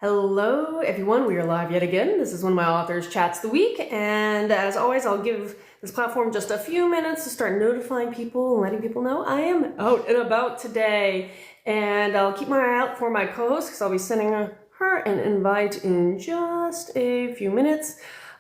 Hello, everyone. We are live yet again. This is one of my authors' chats of the week, and as always, I'll give this platform just a few minutes to start notifying people and letting people know I am out and about today. And I'll keep my eye out for my co-host because I'll be sending her an invite in just a few minutes.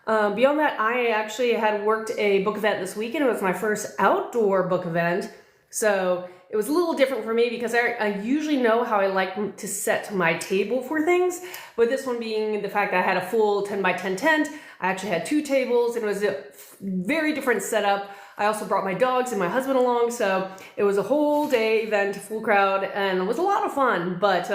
Beyond that, I actually had worked a book event this weekend. It was my first outdoor book event, so it was a little different for me because I usually know how I like to set my table for things, but this one being the fact that I had a full 10 by 10 tent, I actually had two tables, and it was a very different setup. I also brought my dogs and my husband along, so it was a whole day event, full crowd, and it was a lot of fun, but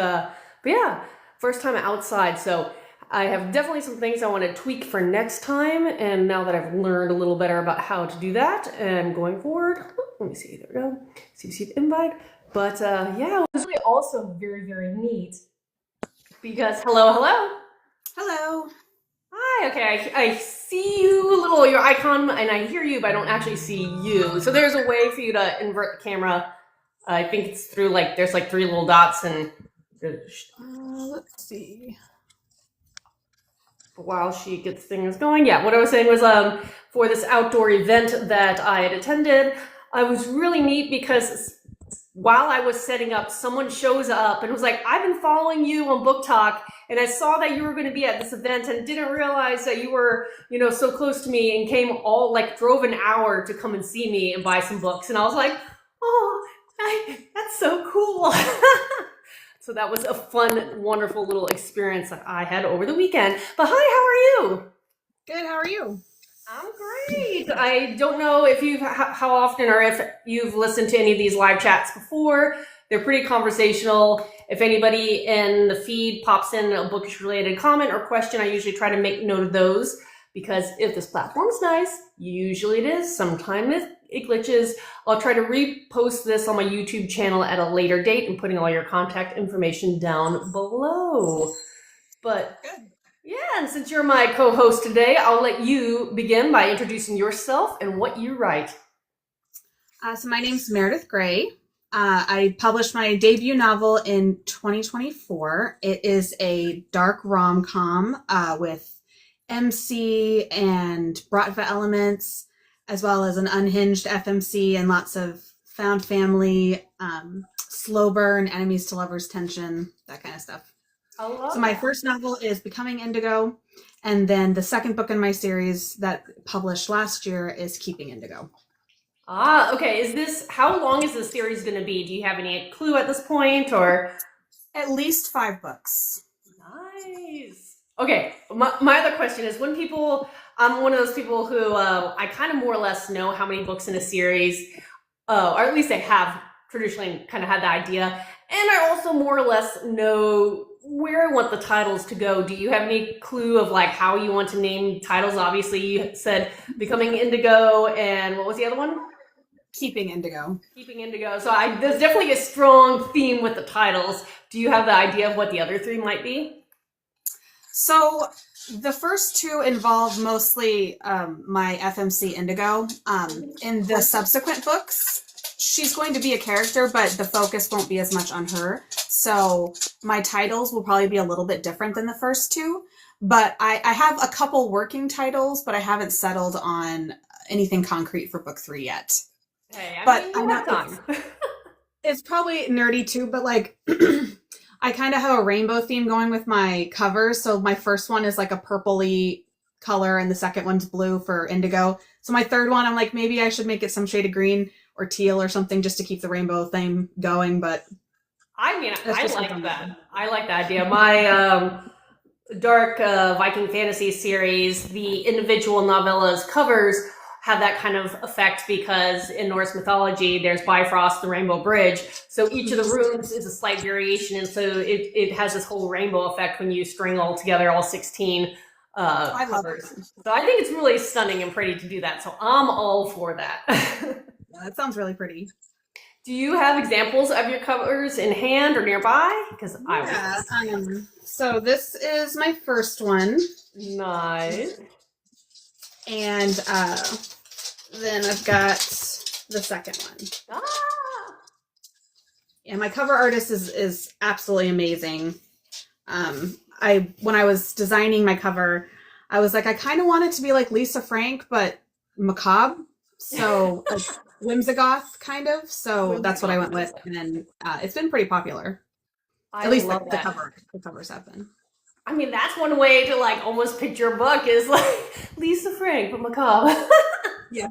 yeah, first time outside, so I have definitely some things I want to tweak for next time, and now that I've learned a little better about how to do that, and going forward, let me see, there we go, see the invite, but yeah, it was really also very, very neat, because, hello? Hello. Hi, okay, I see you, your icon, and I hear you, but I don't actually see you, so there's a way for you to invert the camera. I think it's through, there's three little dots, and Let's see. While she gets things going. Yeah, what I was saying was for this outdoor event that I had attended, I was really neat because while I was setting up, someone shows up and was like, I've been following you on Book Talk, and I saw that you were going to be at this event and didn't realize that you were, so close to me, and came drove an hour to come and see me and buy some books. And I was like, oh, that's so cool. So that was a fun, wonderful little experience that I had over the weekend. But hi, how are you? Good, how are you? I'm great. I don't know if how often or if you've listened to any of these live chats before. They're pretty conversational. If anybody in the feed pops in a bookish related comment or question, I usually try to make note of those, because if this platform's nice, usually it is. Sometimes it glitches. I'll try to repost this on my YouTube channel at a later date and putting all your contact information down below. But good. Yeah, and since you're my co-host today, I'll let you begin by introducing yourself and what you write. So my name's Meridith Gray. I published my debut novel in 2024. It is a dark rom-com with MC and Bratva elements, as well as an unhinged FMC and lots of found family, slow burn, enemies to lovers tension, that kind of stuff. So my first novel is Becoming Indigo, and then the second book in my series that published last year is Keeping Indigo. Ah, okay. How long is this series going to be? Do you have any clue at this point, or? At least 5 books. Nice. Okay, my other question is, I'm one of those people who I kind of more or less know how many books in a series, or at least I have traditionally kind of had the idea, and I also more or less know where I want the titles to go. Do you have any clue of how you want to name titles? Obviously, you said Becoming Indigo, and what was the other one? Keeping Indigo. Keeping Indigo. So there's definitely a strong theme with the titles. Do you have the idea of what the other 3 might be? So the first 2 involve mostly my FMC Indigo. In the subsequent books, she's going to be a character, but the focus won't be as much on her. So my titles will probably be a little bit different than the first 2. But I have a couple working titles, but I haven't settled on anything concrete for book 3 yet. Hey, I know time. It's probably nerdy too, but I kind of have a rainbow theme going with my covers. So my first one is a purpley color, and the second one's blue for indigo. So my third one, I'm like, maybe I should make it some shade of green or teal or something just to keep the rainbow theme going. But I like that. I like the idea. My dark Viking fantasy series, the individual novellas covers have that kind of effect because in Norse mythology, there's Bifrost, the Rainbow Bridge. So each of the runes is a slight variation, and so it has this whole rainbow effect when you string all together all 16 I love covers. It. So I think it's really stunning and pretty to do that. So I'm all for that. Yeah, that sounds really pretty. Do you have examples of your covers in hand or nearby? Because so this is my first one. Nice. And then I've got the second one. Ah! Yeah, my cover artist is absolutely amazing. when I was designing my cover, I was like, I kind of want it to be like Lisa Frank, but macabre. So like whimsigoth kind of. So that's what I went with. And then it's been pretty popular. I At least love that. the covers have been. I mean, that's one way to like almost picture a book is like Lisa Frank, but macabre. Yeah.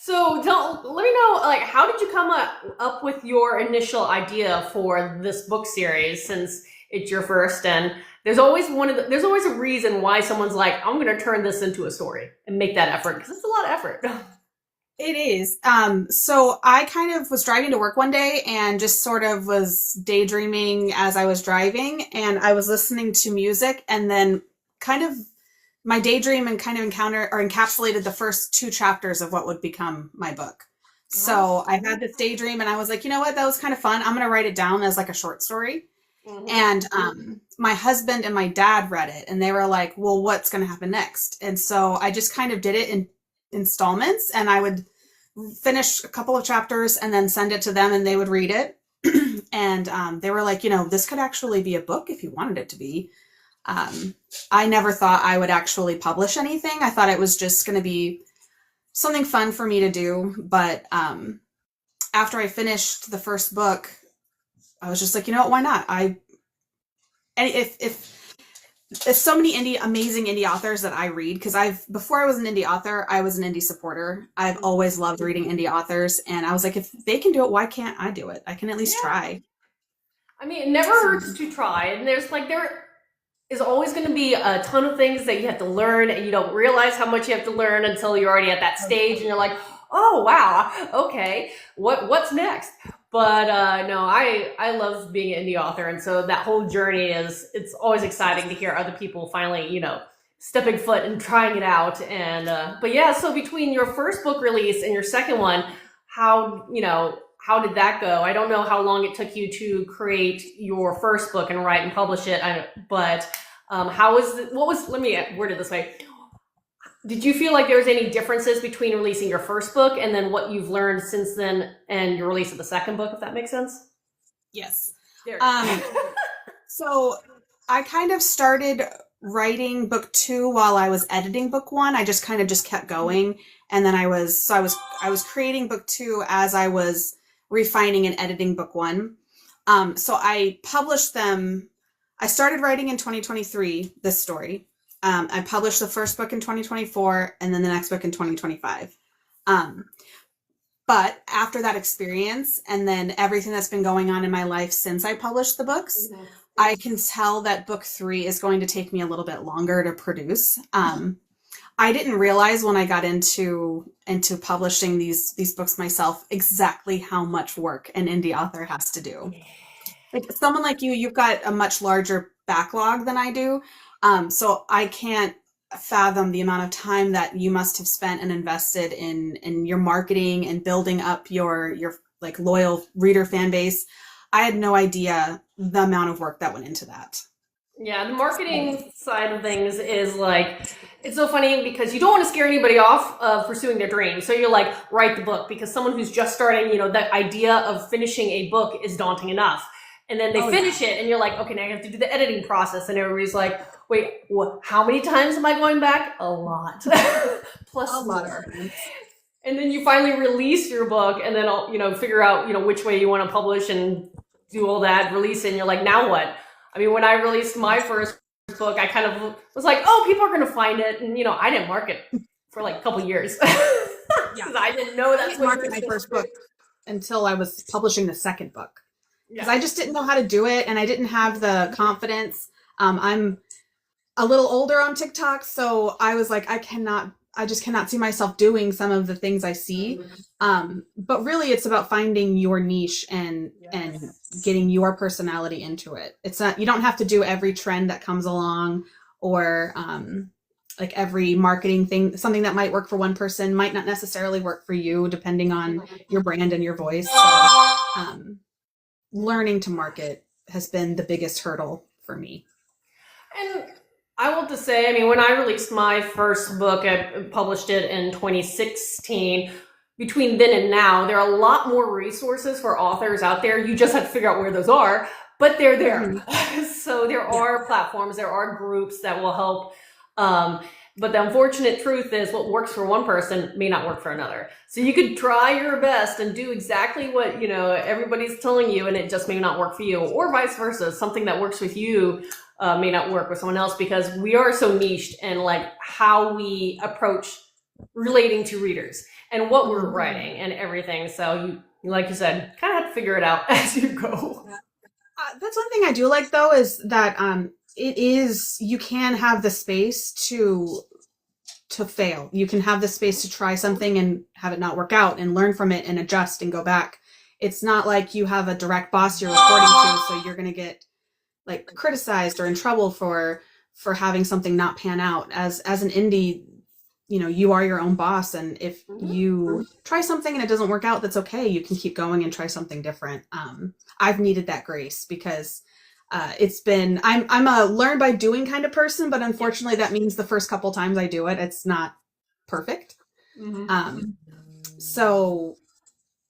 So let me know, like, how did you come up with your initial idea for this book series, since it's your first? And there's always a reason why someone's like, I'm going to turn this into a story and make that effort, because it's a lot of effort. It is. So I kind of was driving to work one day and just sort of was daydreaming as I was driving, and I was listening to music, and then kind of my daydream and kind of encapsulated the first 2 chapters of what would become my book. So I had this daydream and I was like, you know what, that was kind of fun. I'm going to write it down as like a short story. And my husband and my dad read it and they were like, well, what's going to happen next? And so I just kind of did it in installments, and I would finish a couple of chapters and then send it to them and they would read it. And they were like, you know, this could actually be a book if you wanted it to be. I never thought I would actually publish anything. I thought it was just going to be something fun for me to do. But after I finished the first book, I was just like, you know what, why not? If so many amazing indie authors that I read, because before I was an indie author, I was an indie supporter. I've always loved reading indie authors, and I was like, if they can do it, why can't I do it? I can at least try. I mean, it never hurts to try, and there is always going to be a ton of things that you have to learn, and you don't realize how much you have to learn until you're already at that stage, and you're like, oh wow, okay, what's next? But no, I love being an indie author, and so that whole journey it's always exciting to hear other people finally, you know, stepping foot and trying it out. And but yeah, so between your first book release and your second one, how did that go? I don't know how long it took you to create your first book and write and publish it, but let me word it this way. Did you feel like there was any differences between releasing your first book and then what you've learned since then and your release of the second book, if that makes sense? Yes. So I kind of started writing book 2 while I was editing book 1. I just kind of kept going. And then I was creating book 2 as I was refining and editing book 1. So I published them. I started writing in 2023, this story. I published the first book in 2024 and then the next book in 2025. But after that experience and then everything that's been going on in my life since I published the books, I can tell that book 3 is going to take me a little bit longer to produce. I didn't realize when I got into publishing these books myself exactly how much work an indie author has to do. Like someone like you've got a much larger backlog than I do. So I can't fathom the amount of time that you must have spent and invested in your marketing and building up your like loyal reader fan base. I had no idea the amount of work that went into that. Yeah, the marketing side of things is like, it's so funny because you don't want to scare anybody off of pursuing their dream. So you're like, write the book, because someone who's just starting, the idea of finishing a book is daunting enough. And then they finish it and you're like, okay, now you have to do the editing process. And everybody's like, wait, how many times am I going back? A lot. Plus a lot. And then you finally release your book and then, figure out, which way you want to publish and do all that, release it. And you're like, now what? I mean, when I released my first book, I kind of was like, oh, people are going to find it. And, I didn't market for like a couple years. Because I didn't know that's what market my first book until I was publishing the second book. Because I just didn't know how to do it, and I didn't have the confidence. I'm a little older on TikTok, so I was like, I just cannot see myself doing some of the things I see. But really, it's about finding your niche and getting your personality into it. It's not, you don't have to do every trend that comes along, or like every marketing thing. Something that might work for one person might not necessarily work for you, depending on your brand and your voice. So, learning to market has been the biggest hurdle for me. And I will just say, I mean, when I released my first book, I published it in 2016. Between then and now, there are a lot more resources for authors out there. You just have to figure out where those are. but they're there. So there are platforms, there are groups that will help. But the unfortunate truth is what works for one person may not work for another. So you could try your best and do exactly what, everybody's telling you, and it just may not work for you, or vice versa. Something that works with you may not work with someone else, because we are so niched in like how we approach relating to readers and what we're writing and everything. So you, like you said, kind of have to figure it out as you go. That's one thing I do like, though, is that you can have the space to fail. You can have the space to try something and have it not work out and learn from it and adjust and go back. It's not like you have a direct boss you're reporting to, so you're going to get like criticized or in trouble for having something not pan out. As an indie, you are your own boss, and if you try something and it doesn't work out, that's okay. You can keep going and try something different. I've needed that grace, because I'm a learn by doing kind of person, but unfortunately that means the first couple times I do it, it's not perfect. So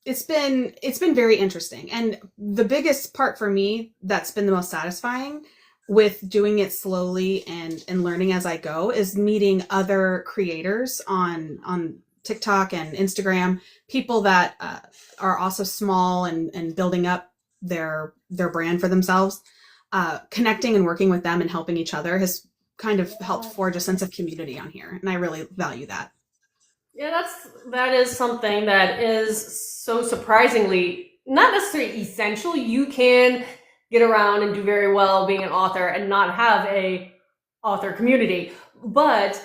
it's been very interesting. And the biggest part for me that's been the most satisfying with doing it slowly and learning as I go is meeting other creators on TikTok and Instagram, people that are also small and building up their brand for themselves. Connecting and working with them and helping each other has kind of helped forge a sense of community on here. And I really value that. Yeah, that is something that is so surprisingly not necessarily essential. You can get around and do very well being an author and not have a author community. But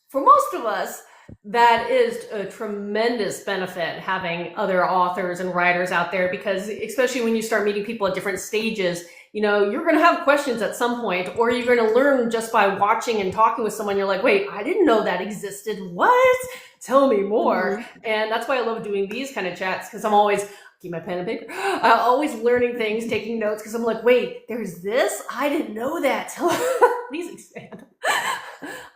for most of us, that is a tremendous benefit, having other authors and writers out there, because especially when you start meeting people at different stages, you're going to have questions at some point, or you're going to learn just by watching and talking with someone. You're like, wait, I didn't know that existed. What? Tell me more. And that's why I love doing these kind of chats, because I'm always keep my pen and paper. I'm always learning things, taking notes, because I'm like, wait, there's this? I didn't know that. Please expand.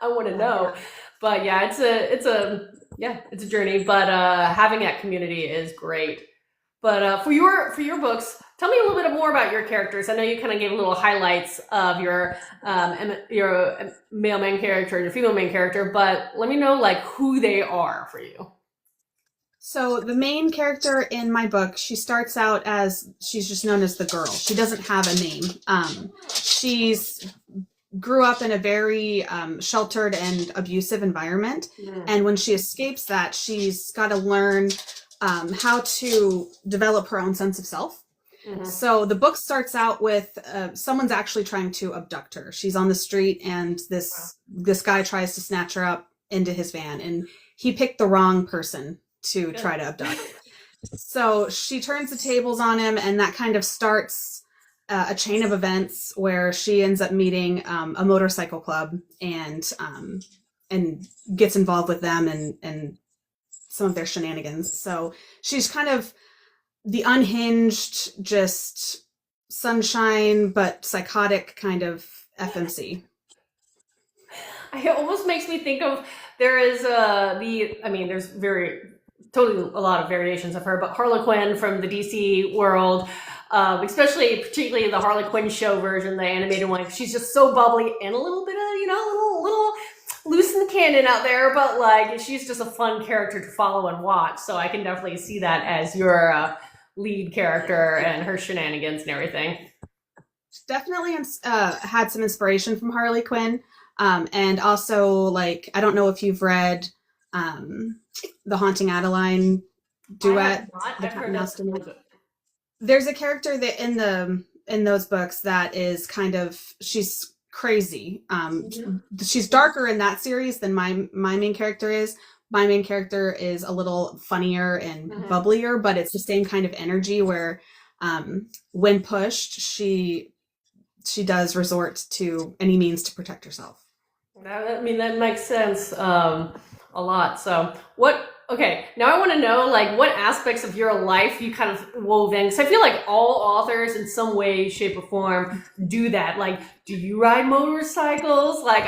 I want to know. But yeah, it's a journey. But having that community is great. But for your books, tell me a little bit more about your characters. I know you kind of gave a little highlights of your male main character and your female main character, but let me know like who they are for you. So the main character in my book, she starts out as, she's just known as the girl. She doesn't have a name. She's grew up in a very sheltered and abusive environment. And when she escapes that, she's got to learn how to develop her own sense of self. So the book starts out with someone's actually trying to abduct her. She's on the street, and this guy tries to snatch her up into his van, and he picked the wrong person to try to abduct. So she turns the tables on him, and that kind of starts a chain of events where she ends up meeting a motorcycle club and gets involved with them and some of their shenanigans. So she's kind of the unhinged, just sunshine but psychotic kind of FMC. It almost makes me think of, there's totally a lot of variations of her, but Harlequin from the DC world, particularly the Harley Quinn show version, the animated one. She's just so bubbly and a little bit of, little loose in the cannon out there, but like she's just a fun character to follow and watch. So I can definitely see that as your lead character and her shenanigans and everything. Definitely had some inspiration from Harley Quinn, and also like, I don't know if you've read the Haunting Adeline duet. There's a character that in those books that is kind of, she's crazy. She's darker in that series than my main character is. My main character is a little funnier and bubblier, but it's the same kind of energy where when pushed, she does resort to any means to protect herself. That makes sense a lot. So now I want to know like what aspects of your life you kind of wove in. So I feel like all authors in some way, shape, or form do that. Like, do you ride motorcycles? Like,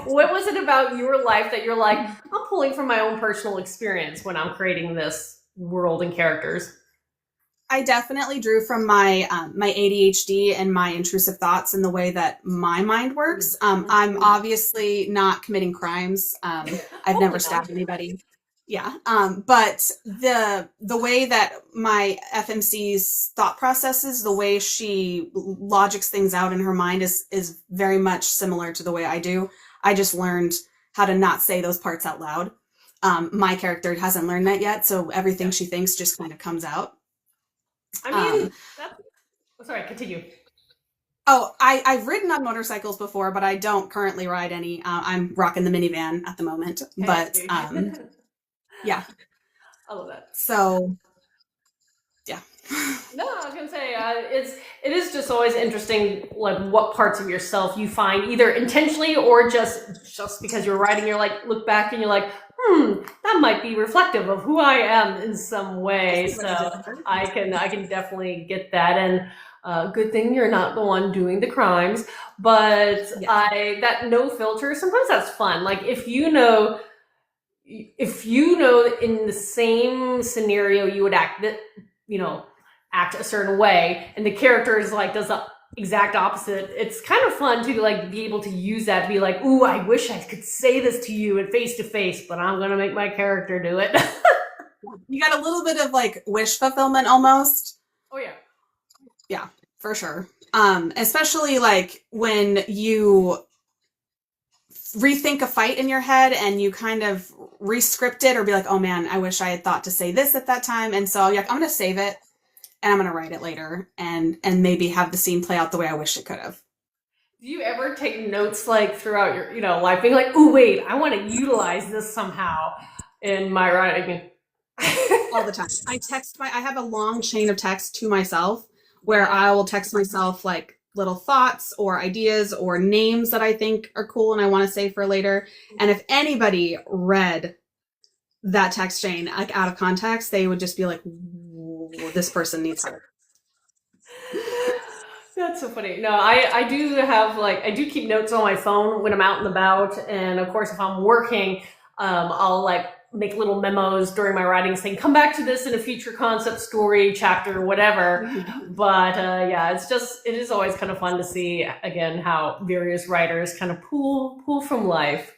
what was it about your life that you're like, I'm pulling from my own personal experience when I'm creating this world and characters? I definitely drew from my my ADHD and my intrusive thoughts and the way that my mind works. I'm obviously not committing crimes. I've never Hopefully stabbed not. anybody. Yeah, but the way that my FMC's thought processes, the way she logics things out in her mind is very much similar to the way I do. I just learned how to not say those parts out loud. My character hasn't learned that yet, so everything Yeah. she thinks just kind of comes out. I Um, mean, that's, oh, sorry, continue. Oh, I've ridden on motorcycles before, but I don't currently ride any. I'm rocking the minivan at the moment. But Hey. yeah, I love that. so yeah. No, I was gonna say it is just always interesting, like what parts of yourself you find either intentionally or just because you're writing, you're like look back and you're like, that might be reflective of who I am in some way. So I can definitely get that, and good thing you're not the one doing the crimes, but Yeah. I that no filter. Sometimes that's fun. Like if you know in the same scenario you would act that you know act a certain way and the character is like does the exact opposite, it's kind of fun to like be able to use that to be like, ooh, I wish I could say this to you at face to face, but I'm gonna make my character do it. You got a little bit of like wish fulfillment almost. Oh yeah. Yeah, for sure. Especially like when you rethink a fight in your head and you kind of rescript it or be like, oh man, I wish I had thought to say this at that time. And so yeah, I'm going to save it and I'm going to write it later and maybe have the scene play out the way I wish it could have. Do you ever take notes like throughout your life being like, ooh, wait, I want to utilize this somehow in my writing? All the time. I have a long chain of text to myself where I will text myself like little thoughts or ideas or names that I think are cool and I want to say for later. And if anybody read that text chain like out of context, they would just be like, this person needs help. That's so funny. No, I do have like I do keep notes on my phone when I'm out and about, and of course if I'm working, I'll like make little memos during my writing saying come back to this in a future concept story chapter whatever. But yeah, it is always kind of fun to see again how various writers kind of pull from life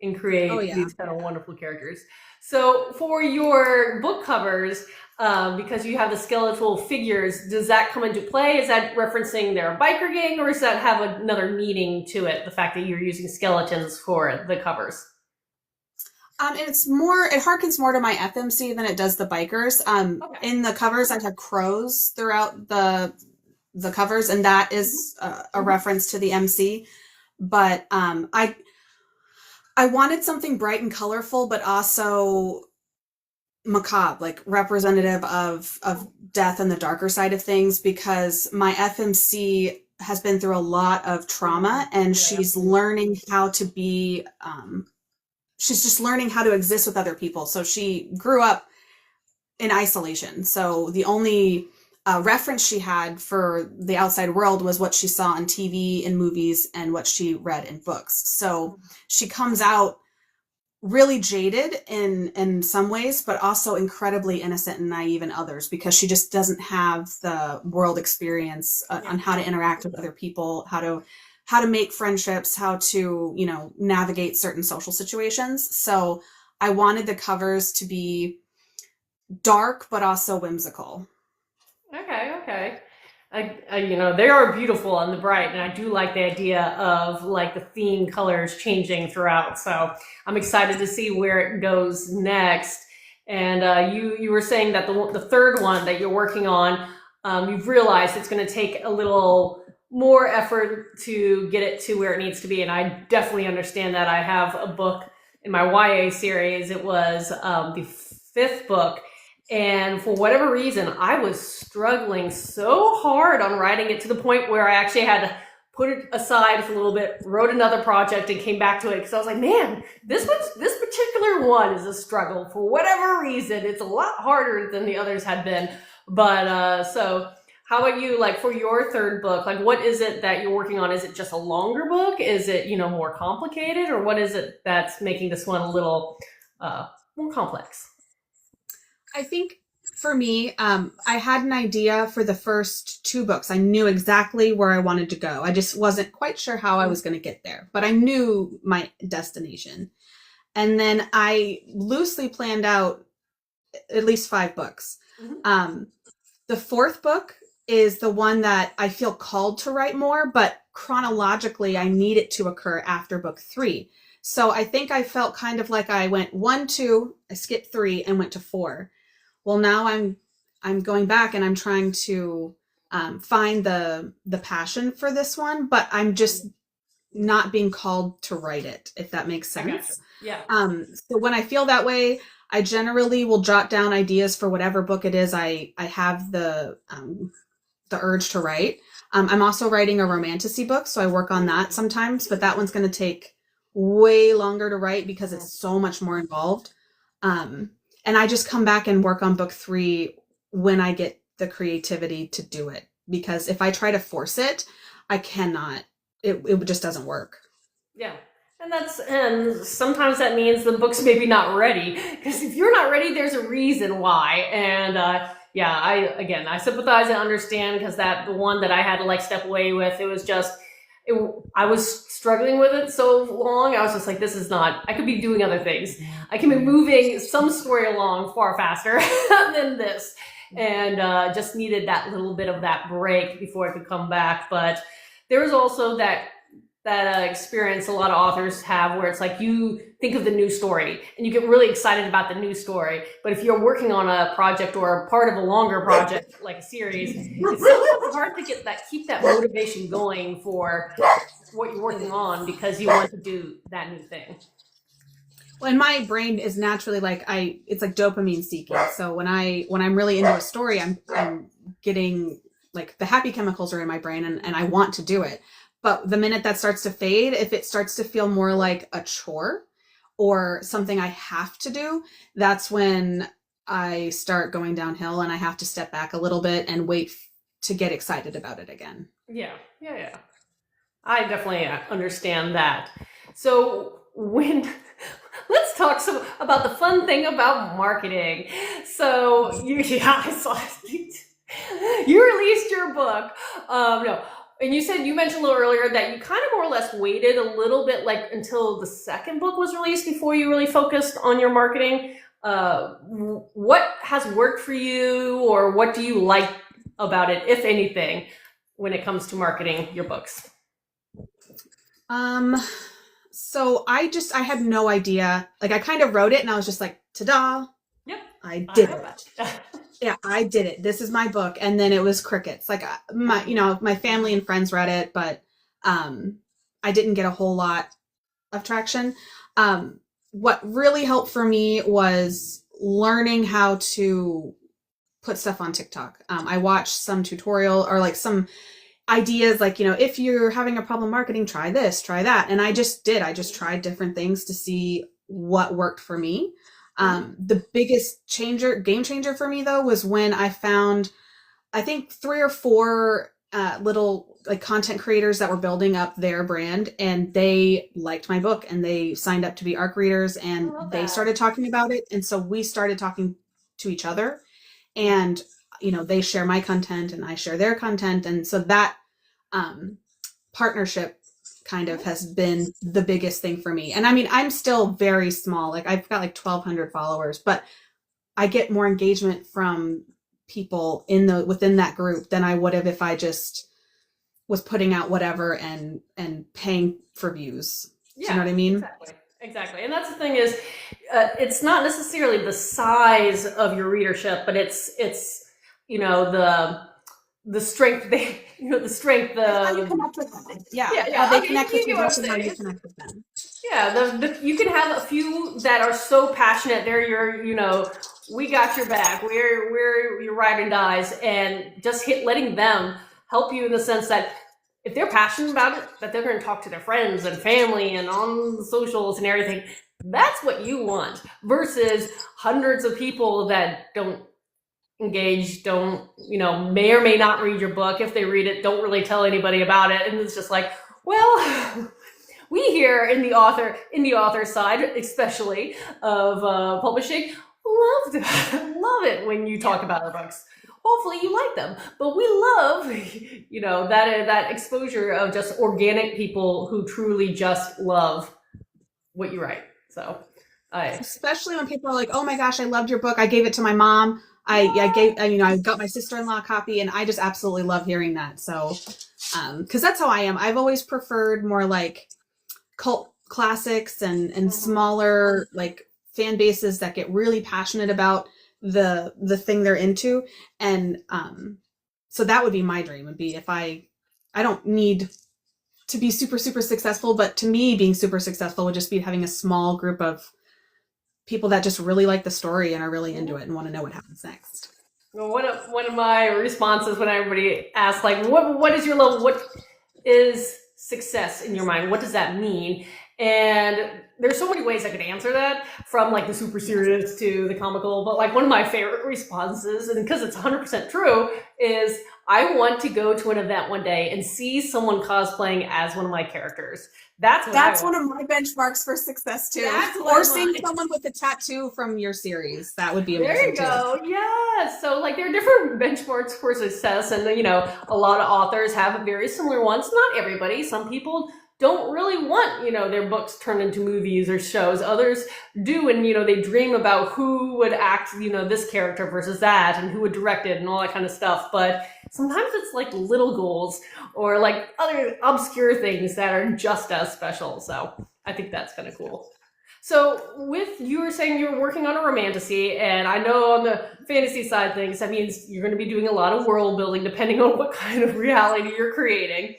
and Oh create yeah. these kind of wonderful characters. So for your book covers, because you have the skeletal figures, does that come into play? Is that referencing their biker gang, or does that have another meaning to it? The fact that you're using skeletons for the covers. It harkens more to my FMC than it does the bikers. Okay. In the covers, I have crows throughout the covers, and that is a reference to the MC. But I wanted something bright and colorful, but also macabre, like representative of death and the darker side of things, because my FMC has been through a lot of trauma, and Yeah. she's learning how to be. She's just learning how to exist with other people. So she grew up in isolation. So the only reference she had for the outside world was what she saw on TV and movies and what she read in books. So she comes out really jaded in some ways, but also incredibly innocent and naive in others because she just doesn't have the world experience on how to interact with other people, how to make friendships, how to, navigate certain social situations. So I wanted the covers to be dark, but also whimsical. Okay. They are beautiful and the bright, and I do like the idea of like the theme colors changing throughout. So I'm excited to see where it goes next. And you were saying that the third one that you're working on, you've realized it's going to take a little more effort to get it to where it needs to be, and I definitely understand that. I have a book in my YA series. It was the fifth book. And for whatever reason, I was struggling so hard on writing it to the point where I actually had to put it aside for a little bit, wrote another project, and came back to it because I was like, man, this particular one is a struggle. For whatever reason, it's a lot harder than the others had been. But so how about you, like for your third book, like what is it that you're working on? Is it just a longer book? Is it, more complicated? Or what is it that's making this one a little more complex? I think for me, I had an idea for the first two books. I knew exactly where I wanted to go. I just wasn't quite sure how I was going to get there, but I knew my destination. And then I loosely planned out at least 5 books. The fourth book is the one that I feel called to write more, but chronologically, I need it to occur after book 3. So I think I felt kind of like I went 1, 2, I skipped 3 and went to 4. Well, now I'm going back and I'm trying to find the passion for this one, but I'm just not being called to write it, if that makes sense. Yeah. So when I feel that way, I generally will jot down ideas for whatever book it is I have the urge to write. I'm also writing a romantasy book, so I work on that sometimes, but that one's going to take way longer to write because it's so much more involved. And I just come back and work on book 3 when I get the creativity to do it. Because if I try to force it, I cannot. It just doesn't work. Yeah. And sometimes that means the book's maybe not ready. Because if you're not ready, there's a reason why. And I sympathize and understand, because the one that I had to step away with, it was just, I was struggling with it so long. I was just like, this is not, I could be doing other things. I can be moving some story along far faster than this. And just needed that little bit of that break before I could come back. But there was also that experience a lot of authors have, where it's like you think of the new story and you get really excited about the new story. But if you're working on a project or a part of a longer project, like a series, it's sometimes hard to keep that motivation going for what you're working on, because you want to do that new thing. Well, and my brain is naturally it's like dopamine seeking. So when I'm really into a story, I'm getting the happy chemicals are in my brain, and I want to do it. But the minute that starts to fade, if it starts to feel more like a chore or something I have to do, that's when I start going downhill, and I have to step back a little bit and wait to get excited about it again. Yeah. I definitely understand that. So let's talk about the fun thing about marketing. So I saw you released your book. And you mentioned a little earlier that you kind of more or less waited a little bit until the second book was released before you really focused on your marketing. What has worked for you, or what do you like about it, if anything, when it comes to marketing your books? So I had no idea. I kind of wrote it and I was just like, ta-da. Yep. I did it. Yeah, I did it. This is my book. And then it was crickets. My family and friends read it, but I didn't get a whole lot of traction. What really helped for me was learning how to put stuff on TikTok. I watched some tutorial or some ideas if you're having a problem marketing, try this, try that. And I just tried different things to see what worked for me. The biggest game changer for me though was when I found, I think 3 or 4 little content creators that were building up their brand, and they liked my book and they signed up to be ARC readers, and they started talking about it. And so we started talking to each other, and they share my content and I share their content. And so that partnership kind of has been the biggest thing for me. And I mean, I'm still very small. I've got 1,200 followers, but I get more engagement from people within that group than I would have if I just was putting out whatever and paying for views. Yeah, do you know what I mean? Exactly. And that's the thing is, it's not necessarily the size of your readership, but it's the strength how you connect with them. How they connect with you and how you connect with them. Yeah, you can have a few that are so passionate. They're we got your back. We're your ride and dies, and just letting them help you in the sense that if they're passionate about it, that they're going to talk to their friends and family and on the socials and everything. That's what you want, versus hundreds of people that don't engage, may or may not read your book. If they read it, don't really tell anybody about it. And it's just we here in the author side, especially of publishing, love love it when you talk about our books. Hopefully you like them, but we love that exposure of just organic people who truly just love what you write. So I Especially when people are like, "Oh my gosh, I loved your book. I gave it to my mom. I got my sister-in-law a copy," and I just absolutely love hearing that. So, because that's how I am. I've always preferred more like cult classics and smaller like fan bases that get really passionate about the thing they're into, and so that would be my dream. Would be if I don't need to be super super successful, but to me, being super successful would just be having a small group of people that just really like the story and are really into it and want to know what happens next. well, one of my responses when everybody asks like what is your level, what is success in your mind, what does that mean? And there's so many ways I could answer that, from like the super serious to the comical, but like one of my favorite responses, and because it's 100% true, is I want to go to an event one day and see someone cosplaying as one of my characters. That's one of my benchmarks for success too. Or seeing someone with a tattoo from your series. That would be amazing. There you go. Too. Yeah. So like there are different benchmarks for success, and a lot of authors have very similar ones. Not everybody. Some people don't really want, their books turned into movies or shows. Others do, and, they dream about who would act, this character versus that, and who would direct it and all that kind of stuff. But sometimes it's like little goals or like other obscure things that are just as special. So I think that's kind of cool. So you were saying you were working on a romantasy, and I know on the fantasy side of things, that means you're going to be doing a lot of world building depending on what kind of reality you're creating.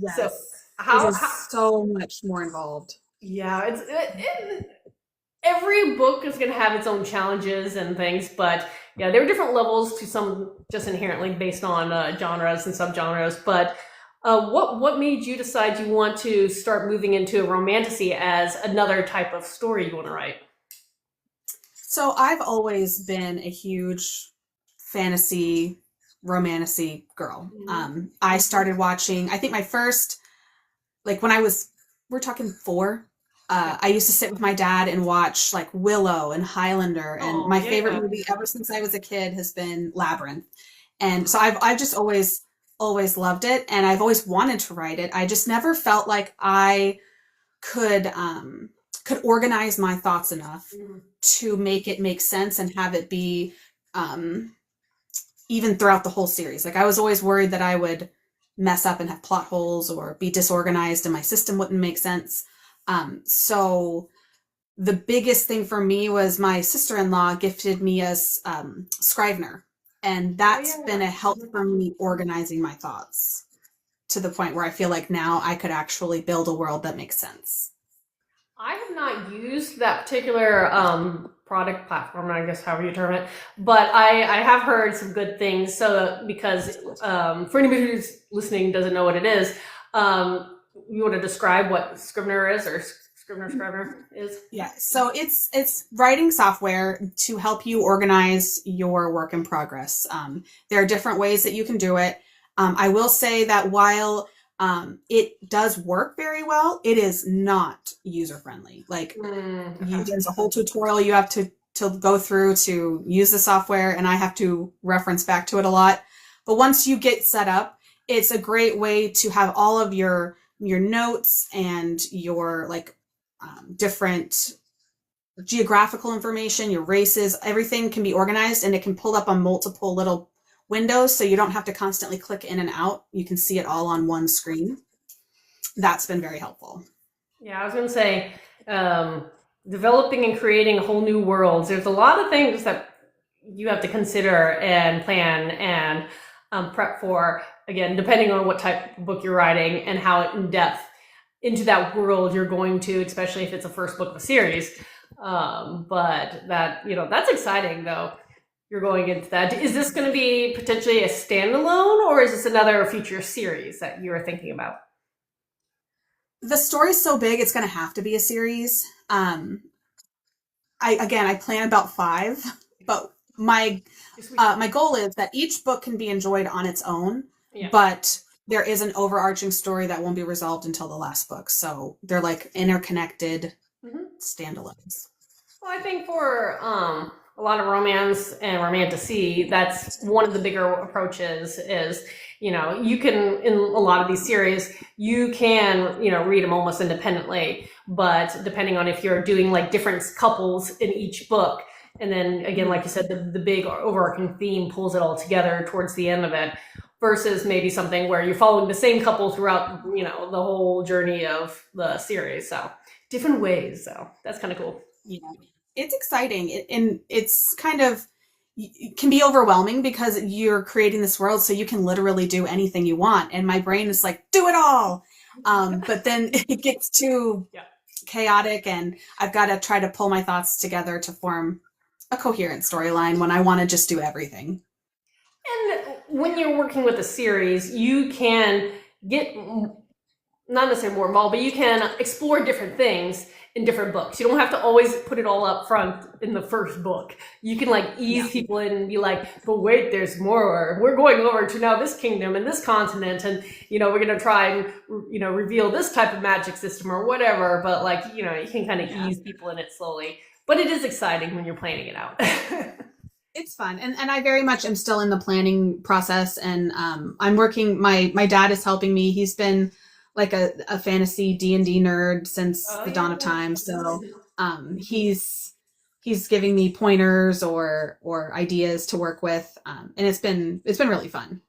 Yes. So, how so much more involved. Yeah, every book is going to have its own challenges and things, but yeah, there are different levels to some just inherently based on genres and subgenres. But what made you decide you want to start moving into a romantasy as another type of story you want to write? So I've always been a huge fantasy romantasy girl. I started watching, I think my first, like when we're talking 4, I used to sit with my dad and watch like Willow and Highlander, and my favorite movie ever since I was a kid has been Labyrinth. And so I've just always loved it, and I've always wanted to write it. I just never felt like I could organize my thoughts enough to make it make sense and have it be even throughout the whole series. Like I was always worried that I would mess up and have plot holes or be disorganized and my system wouldn't make sense. So the biggest thing for me was my sister-in-law gifted me a Scrivener, and that's been a help for me organizing my thoughts to the point where I feel like now I could actually build a world that makes sense. I have not used that particular product platform, I guess however you term it, but I have heard some good things. So because for anybody who's listening doesn't know what it is, you want to describe what Scrivener is, or Scrivener is? Yeah, so it's writing software to help you organize your work in progress. There are different ways that you can do it. I will say that while it does work very well, it is not user-friendly. Like there's a whole tutorial you have to go through to use the software, and I have to reference back to it a lot. But once you get set up, it's a great way to have all of your notes and your like different geographical information, your races, everything can be organized, and it can pull up on multiple little windows, so you don't have to constantly click in and out. You can see it all on one screen. That's been very helpful. Yeah, I was going to say, developing and creating whole new worlds. There's a lot of things that you have to consider and plan and prep for, again, depending on what type of book you're writing and how in depth into that world you're going to, especially if it's a first book of a series. But that's exciting though. You're going into that. Is this going to be potentially a standalone, or is this another future series that you were thinking about? The story's so big, it's going to have to be a series. I plan about 5, but my goal is that each book can be enjoyed on its own, but there is an overarching story that won't be resolved until the last book. So they're like interconnected standalones. Well, I think for a lot of romance and romantasy, that's one of the bigger approaches is, you can, in a lot of these series, you can, read them almost independently, but depending on if you're doing like different couples in each book, and then again, like you said, the big overarching theme pulls it all together towards the end of it, versus maybe something where you're following the same couple throughout, the whole journey of the series. So different ways. So that's kind of cool. Yeah, it's exciting, and it's kind of, it can be overwhelming because you're creating this world, so you can literally do anything you want. And my brain is like, do it all. But then it gets too chaotic, and I've got to try to pull my thoughts together to form a coherent storyline when I want to just do everything. And when you're working with a series, you can get not necessarily more involved, but you can explore different things in different books. You don't have to always put it all up front in the first book. You can like ease people in and be like, but wait, there's more. We're going over to now this kingdom and this continent, and we're going to try and reveal this type of magic system or whatever. But like you can kind of ease people in it slowly. But it is exciting when you're planning it out. It's fun, and I very much am still in the planning process, and I'm working. My dad is helping me. He's been like a fantasy D&D nerd since the dawn of time, so he's giving me pointers or ideas to work with, and it's been really fun.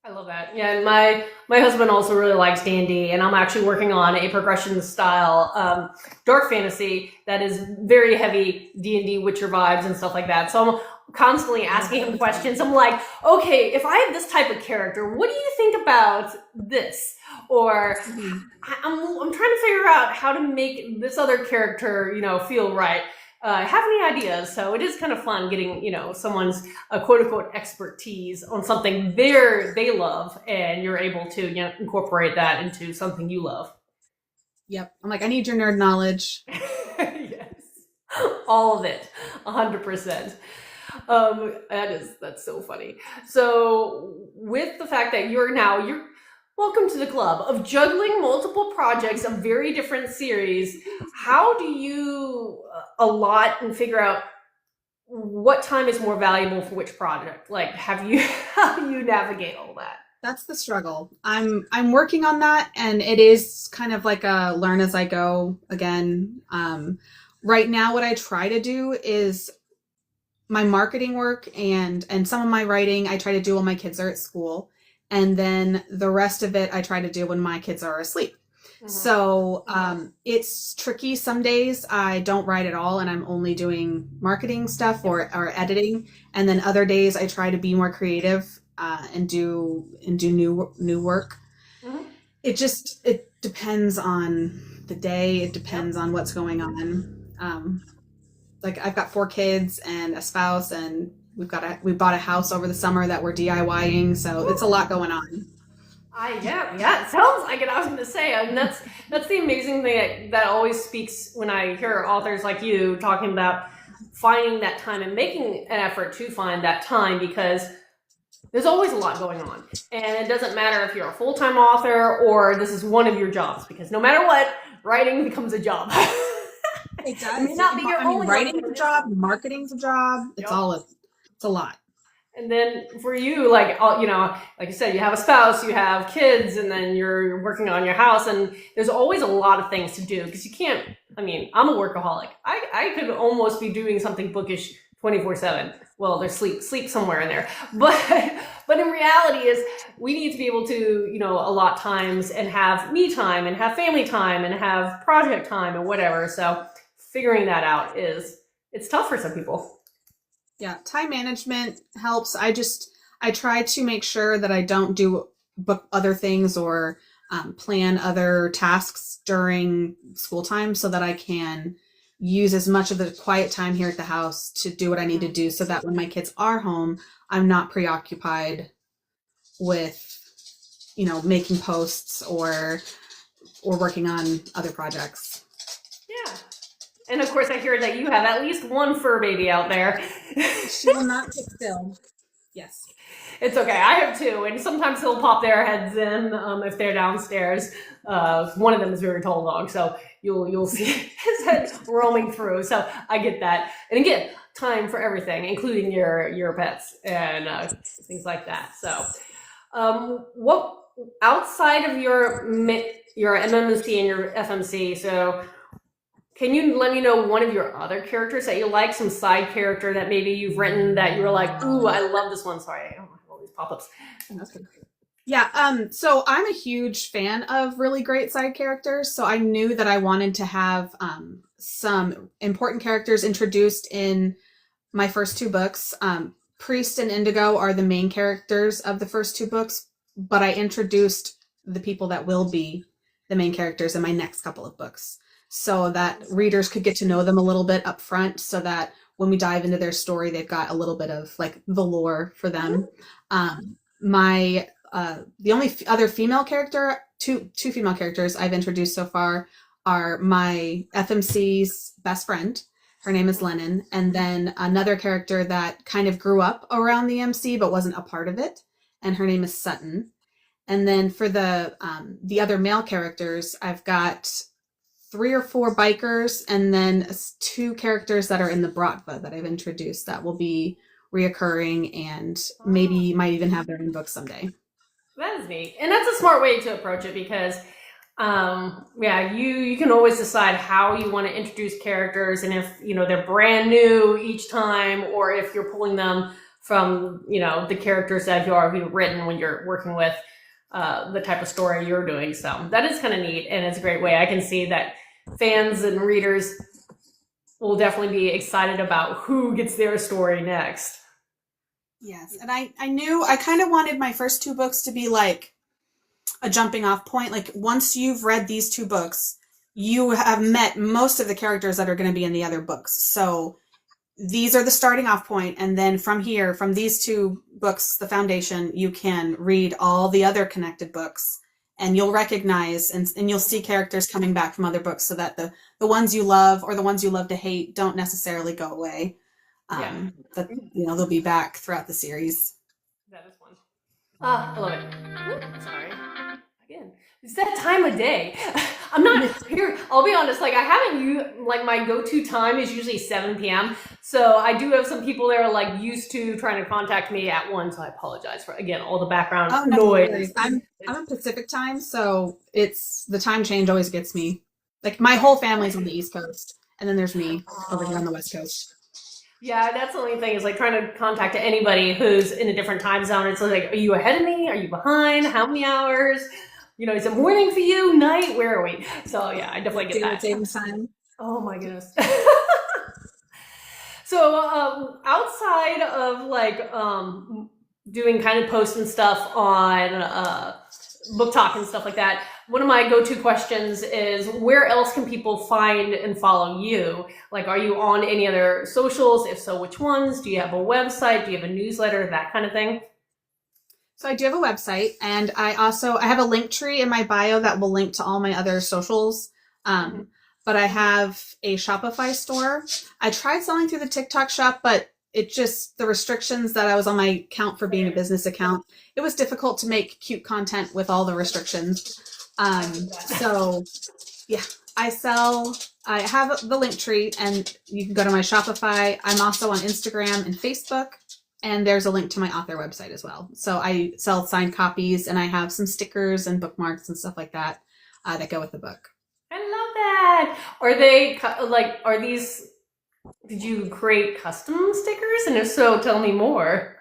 I love that. Yeah, and my husband also really likes D&D, and I'm actually working on a progression style dark fantasy that is very heavy D&D Witcher vibes and stuff like that. So I'm constantly asking him questions. I'm like, okay, if I have this type of character, what do you think about this? Or I'm trying to figure out how to make this other character, feel right. Have any ideas? So it is kind of fun getting, someone's quote unquote expertise on something they love, and you're able to incorporate that into something you love. Yep. I'm like, I need your nerd knowledge. Yes. All of it. 100%. That's so funny. So with the fact that you're welcome to the club of juggling multiple projects of very different series, how do you allot and figure out what time is more valuable for which project? Like, how do you navigate all that? That's the struggle. I'm working on that, and it is kind of like a learn as I go again. Right now, what I try to do is my marketing work and some of my writing I try to do when my kids are at school. And then the rest of it I try to do when my kids are asleep. Mm-hmm. So it's tricky. Some days I don't write at all, and I'm only doing marketing stuff or editing. And then other days I try to be more creative and do new work. Mm-hmm. It depends on the day. It depends on what's going on. Like I've got 4 kids and a spouse, and we bought a house over the summer that we're DIYing, so it's a lot going on. Yeah, it sounds like it. I was going to say, and that's the amazing thing that always speaks when I hear authors like you talking about finding that time and making an effort to find that time, because there's always a lot going on, and it doesn't matter if you're a full-time author or this is one of your jobs, because no matter what, writing becomes a job. It does. I mean, not be your only writing's a job, marketing's a job. It's a lot. And then for you, like you said, you have a spouse, you have kids, and then you're working on your house, and there's always a lot of things to do, because you can't, I'm a workaholic. I could almost be doing something bookish 24/7. Well, there's sleep somewhere in there. But in reality is we need to be able to, allot times and have me time and have family time and have project time and whatever. So figuring that out it's tough for some people. Yeah, time management helps. I try to make sure that I don't do book other things or plan other tasks during school time, so that I can use as much of the quiet time here at the house to do what I need to do, so that when my kids are home, I'm not preoccupied with, making posts or working on other projects. Yeah. And of course, I hear that you have at least one fur baby out there. She will not sit still. Yes. It's okay. I have 2, and sometimes they'll pop their heads in if they're downstairs. One of them is a very tall dog, so you'll see his head roaming through. So I get that. And again, time for everything, including your pets and things like that. So, what outside of your MMC and your FMC? So, can you let me know one of your other characters that you like, some side character that maybe you've written that you were like, ooh, I love this one. Sorry, I don't have all these pop-ups. Yeah, so I'm a huge fan of really great side characters. So I knew that I wanted to have some important characters introduced in my first two books. Priest and Indigo are the main characters of the first two books, but I introduced the people that will be the main characters in my next couple of books, so that readers could get to know them a little bit up front, so that when we dive into their story, they've got a little bit of like the lore for them. The only other female character, two female characters I've introduced so far are my FMC's best friend. Her name is Lennon. And then another character that kind of grew up around the MC but wasn't a part of it, and her name is Sutton. And then for the other male characters, I've got 3 or 4 bikers, and then 2 characters that are in the Bratva that I've introduced that will be reoccurring and maybe might even have their own book someday. That is neat. And that's a smart way to approach it because, you can always decide how you want to introduce characters, and if, they're brand new each time, or if you're pulling them from, the characters that you already written when you're working with the type of story you're doing. So that is kind of neat, and it's a great way. I can see that fans and readers will definitely be excited about who gets their story next. Yes, and I knew I kind of wanted my first 2 books to be like a jumping off point. Like once you've read these 2 books, you have met most of the characters that are going to be in the other books. So these are the starting off point, and then from here, from these 2 books, the foundation, you can read all the other connected books, and you'll recognize and you'll see characters coming back from other books, so that the ones you love or the ones you love to hate don't necessarily go away. But they'll be back throughout the series. That is one. I love it. Ooh, sorry. Again, it's that time of day. I'm not here. I'll be honest. Like I haven't my go-to time is usually 7 p.m. So I do have some people that are like used to trying to contact me at 1. So I apologize for again all the background noise. I'm on Pacific time, so it's the time change always gets me. Like my whole family's on the East Coast, and then there's me over here on the West Coast. Yeah, that's the only thing is like trying to contact anybody who's in a different time zone. It's like, are you ahead of me? Are you behind? How many hours? Is it morning for you? Night? Where are we? So yeah, I definitely get that. Same time. Oh my goodness. So outside of doing kind of posts and stuff on book talk and stuff like that, one of my go-to questions is where else can people find and follow you? Like, are you on any other socials? If so, which ones? Do you have a website? Do you have a newsletter? That kind of thing? So I do have a website, and I have a link tree in my bio that will link to all my other socials. But I have a Shopify store. I tried selling through the TikTok shop, but the restrictions that I was on my account for being a business account, it was difficult to make cute content with all the restrictions. So yeah, I have the link tree, and you can go to my Shopify. I'm also on Instagram and Facebook, and there's a link to my author website as well. So I sell signed copies, and I have some stickers and bookmarks and stuff like that that go with the book. I love that. Are they did you create custom stickers? And if so, tell me more.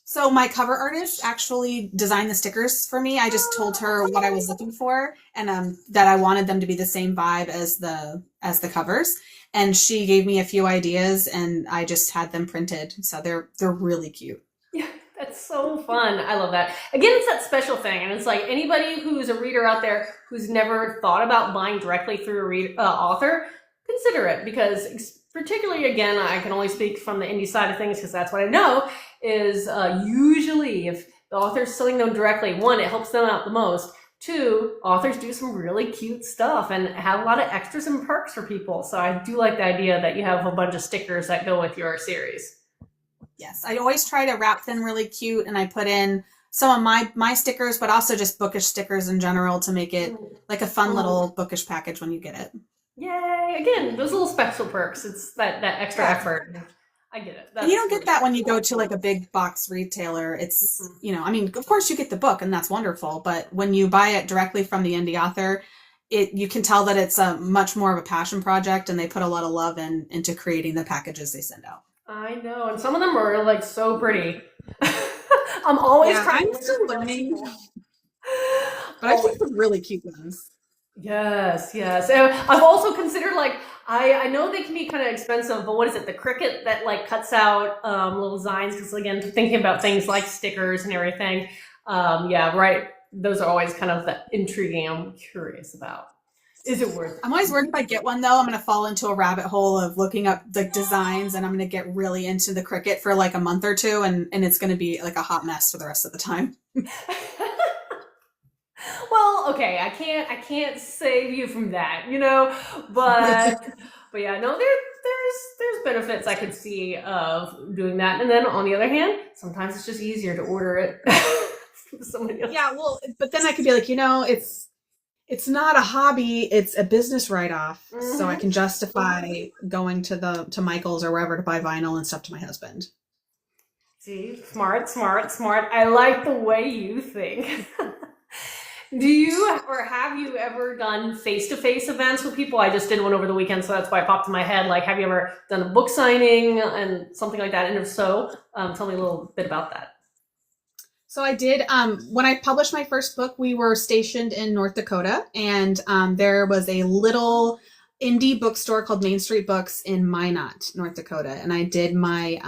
So my cover artist actually designed the stickers for me. I just told her what I was looking for, and that I wanted them to be the same vibe as the covers. And she gave me a few ideas, and I just had them printed. So they're really cute. Yeah, that's so fun. I love that. Again, it's that special thing, and it's like anybody who's a reader out there who's never thought about buying directly through a author, consider it, because particularly, again, I can only speak from the indie side of things because that's what I know, is usually if the author's selling them directly, 1, it helps them out the most. 2, authors do some really cute stuff and have a lot of extras and perks for people. So I do like the idea that you have a bunch of stickers that go with your series. Yes, I always try to wrap them really cute, and I put in some of my stickers, but also just bookish stickers in general to make it like a fun little bookish package when you get it. Yay! Again, those little special perks. It's that extra effort. I get it. And you don't get that when you go to like a big box retailer. It's, I mean, of course you get the book and that's wonderful, but when you buy it directly from the indie author, you can tell that it's a much more of a passion project and they put a lot of love into creating the packages they send out. I know, and some of them are like so pretty. I'm always trying. I'm still learning, but I think some really cute ones. Yes, yes. And I've also considered like I know they can be kind of expensive, but what is it? The Cricut that like cuts out little designs. Because again, thinking about things like stickers and everything. Yeah, right. Those are always kind of the intriguing. I'm curious about. Is it worth it? I'm always worried if I get one though, I'm going to fall into a rabbit hole of looking up the designs and I'm going to get really into the Cricut for like a month or two and it's going to be like a hot mess for the rest of the time. Well, okay, I can't save you from that, but yeah, no, there's benefits I could see of doing that. And then on the other hand, sometimes it's just easier to order it from somebody else. Yeah, well, but then I could be like, it's not a hobby, it's a business write-off. Mm-hmm. So I can justify going to Michael's or wherever to buy vinyl and stuff to my husband. See, smart. I like the way you think. Do you or have you ever done face-to-face events with people? I just did one over the weekend, so that's why it popped in my head. Like, have you ever done a book signing and something like that? And if so, tell me a little bit about that. So I did, when I published my first book, we were stationed in North Dakota, and there was a little indie bookstore called Main Street Books in Minot, North Dakota. And I did my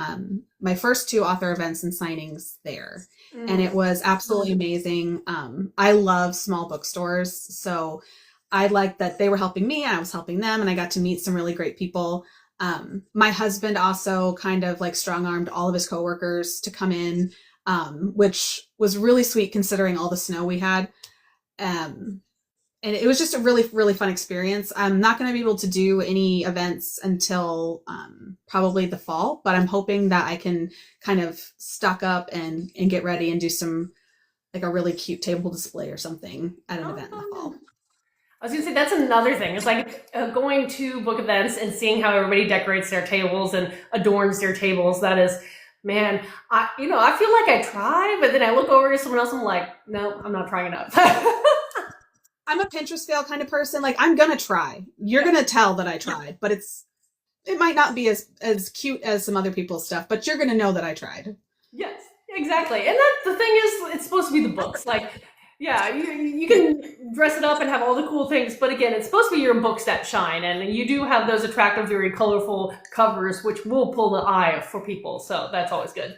my first 2 author events and signings there. And it was absolutely amazing. I love small bookstores. So I liked that they were helping me, I was helping them, and I got to meet some really great people. My husband also kind of like strong-armed all of his coworkers to come in, which was really sweet considering all the snow we had. And it was just a really, really fun experience. I'm not going to be able to do any events until probably the fall, but I'm hoping that I can kind of stock up and get ready and do some, like a really cute table display or something at an event in the fall. I was going to say, that's another thing. It's like going to book events and seeing how everybody decorates their tables and adorns their tables. That is, man, I feel like I try, but then I look over to someone else and I'm like, no, I'm not trying enough. I'm a Pinterest fail kind of person. Like, I'm going to try. You're going to tell that I tried, but it might not be as cute as some other people's stuff, but you're going to know that I tried. Yes, exactly. And that's the thing is, it's supposed to be the books. Like, yeah, you can dress it up and have all the cool things, but again, it's supposed to be your books that shine, and you do have those attractive, very colorful covers, which will pull the eye for people, so that's always good.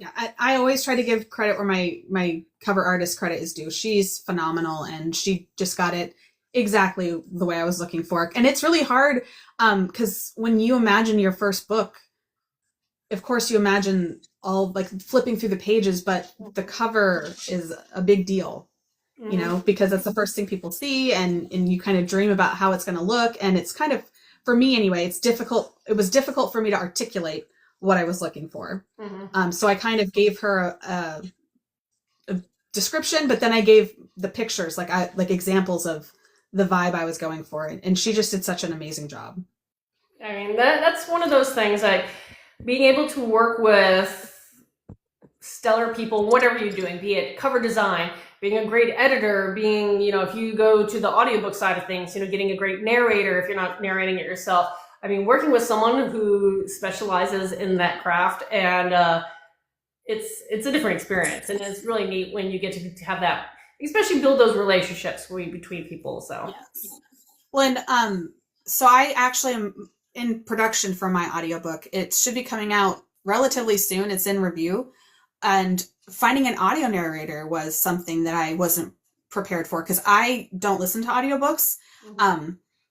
Yeah, I always try to give credit where my cover artist credit is due. She's phenomenal, and she just got it exactly the way I was looking for. And it's really hard because when you imagine your first book, of course you imagine all like flipping through the pages, but the cover is a big deal, because that's the first thing people see, and you kind of dream about how it's going to look. And it's kind of, for me anyway, it's difficult. It was difficult for me to articulate what I was looking for. So I kind of gave her a description, but then I gave the pictures, like examples of the vibe I was going for. And she just did such an amazing job. I mean, that's one of those things, like being able to work with stellar people, whatever you're doing, be it cover design, being a great editor, being, if you go to the audiobook side of things, getting a great narrator if you're not narrating it yourself. I mean, working with someone who specializes in that craft, and it's a different experience, and it's really neat when you get to have that, especially build those relationships between people. So, yes. Well, and so I actually am in production for my audiobook. It should be coming out relatively soon. It's in review, and finding an audio narrator was something that I wasn't prepared for because I don't listen to audiobooks.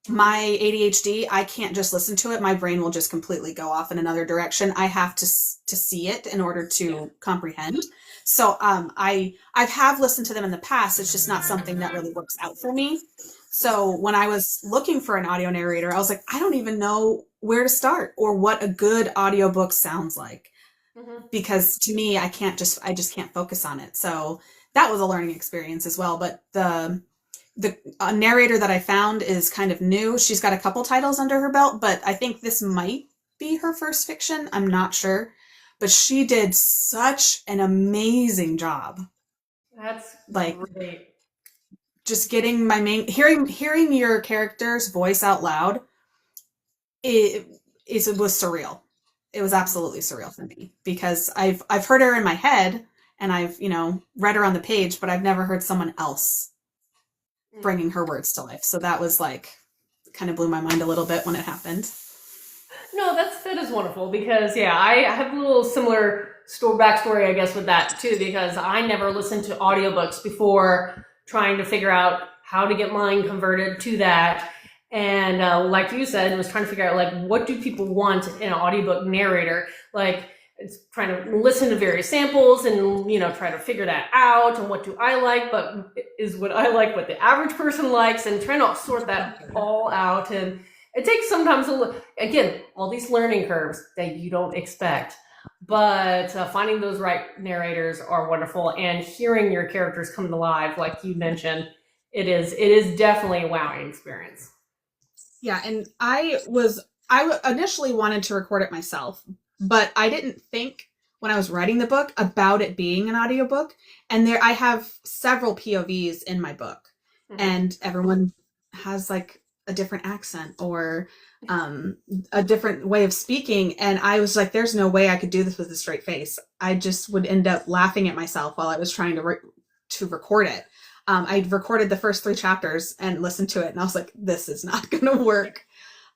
My ADHD, I can't just listen to it. My brain will just completely go off in another direction. I have to see it in order to comprehend. So I have listened to them in the past. It's just not something that really works out for me. So when I was looking for an audio narrator, I was like, I don't even know where to start or what a good audiobook sounds like. Because to me, I just can't focus on it. So that was a learning experience as well. But the narrator that I found is kind of new. She's got a couple titles under her belt, but I think this might be be her first fiction. I'm not sure. But she did such an amazing job. That's Like, great. just getting hearing your character's voice out loud, it was surreal. It was absolutely surreal for me because I've heard her in my head and I've, read her on the page, but I've never heard someone else bringing her words to life. So that was like, kind of blew my mind a little bit when it happened. No, that is wonderful because I have a little similar backstory, I guess, with that too, because I never listened to audiobooks before trying to figure out how to get mine converted to that. And like you said, I was trying to figure out, like, what do people want in an audiobook narrator? Like, it's trying to listen to various samples and, try to figure that out, and what do I like, but is what I like what the average person likes, and trying to sort that all out. And it takes sometimes, again, all these learning curves that you don't expect. But finding those right narrators are wonderful, and hearing your characters come to life, like you mentioned, it is definitely a wowing experience. Yeah, and I initially wanted to record it myself, but I didn't think when I was writing the book about it being an audiobook. And I have several POVs in my book, and everyone has like a different accent or a different way of speaking. And I was like, there's no way I could do this with a straight face. I just would end up laughing at myself while I was trying to record it. I recorded the first 3 chapters and listened to it, and I was like, this is not going to work.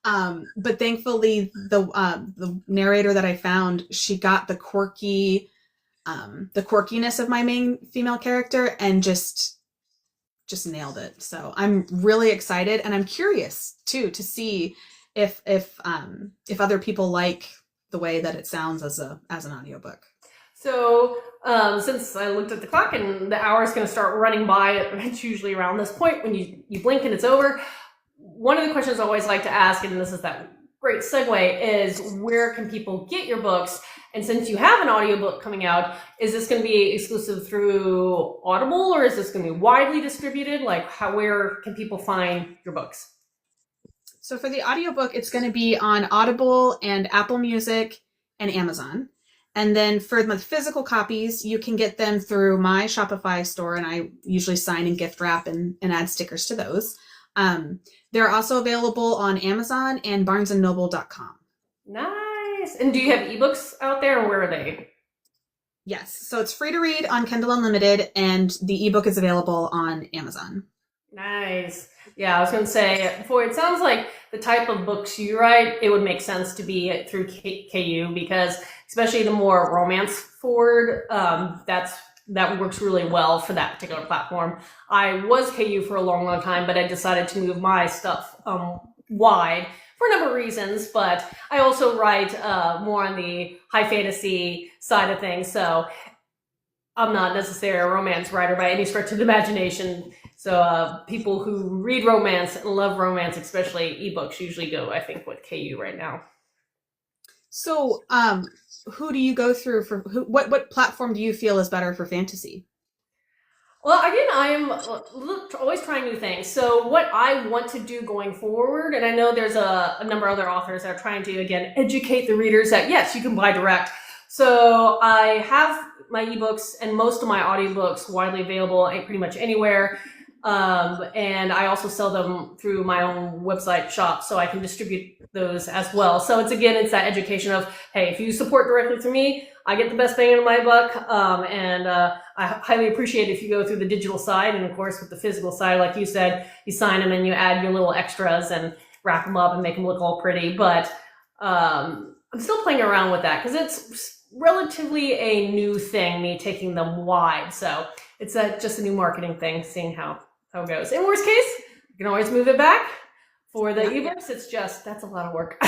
But thankfully, the narrator that I found, she got the quirkiness of my main female character and just nailed it. So I'm really excited, and I'm curious too to see if other people like the way that it sounds as an audiobook. So since I looked at the clock and the hour is going to start running by, it's usually around this point when you blink and it's over. One of the questions I always like to ask, and this is that great segue, is where can people get your books? And since you have an audiobook coming out, is this going to be exclusive through Audible, or is this going to be widely distributed? Like, where can people find your books? So for the audiobook, it's going to be on Audible and Apple Music and Amazon. And then for the physical copies, you can get them through my Shopify store, and I usually sign and gift wrap and add stickers to those. They're also available on Amazon and barnesandnoble.com. Nice. And do you have ebooks out there, and where are they? Yes. So it's free to read on Kindle Unlimited, and the ebook is available on Amazon. Nice. Yeah, I was going to say, boy, it sounds like the type of books you write, it would make sense to be through KU, because especially the more romance forward, that works really well for that particular platform. I was KU for a long, long time, but I decided to move my stuff wide for a number of reasons. But I also write more on the high fantasy side of things, so I'm not necessarily a romance writer by any stretch of the imagination. So people who read romance and love romance, especially ebooks, usually go, I think, with KU right now. So who do you go through for what platform do you feel is better for fantasy? Well, again, I'm always trying new things. So what I want to do going forward, and I know there's a number of other authors that are trying to, again, educate the readers that, yes, you can buy direct. So I have my ebooks and most of my audiobooks widely available pretty much anywhere. And I also sell them through my own website shop, so I can distribute those as well. So it's that education of, hey, if you support directly through me, I get the best bang in my buck. And I highly appreciate if you go through the digital side. And of course, with the physical side, like you said, you sign them and you add your little extras and wrap them up and make them look all pretty. But I'm still playing around with that because it's relatively a new thing, me taking them wide. So it's just a new marketing thing, seeing how it goes. In worst case, you can always move it back. For the ebooks, that's a lot of work.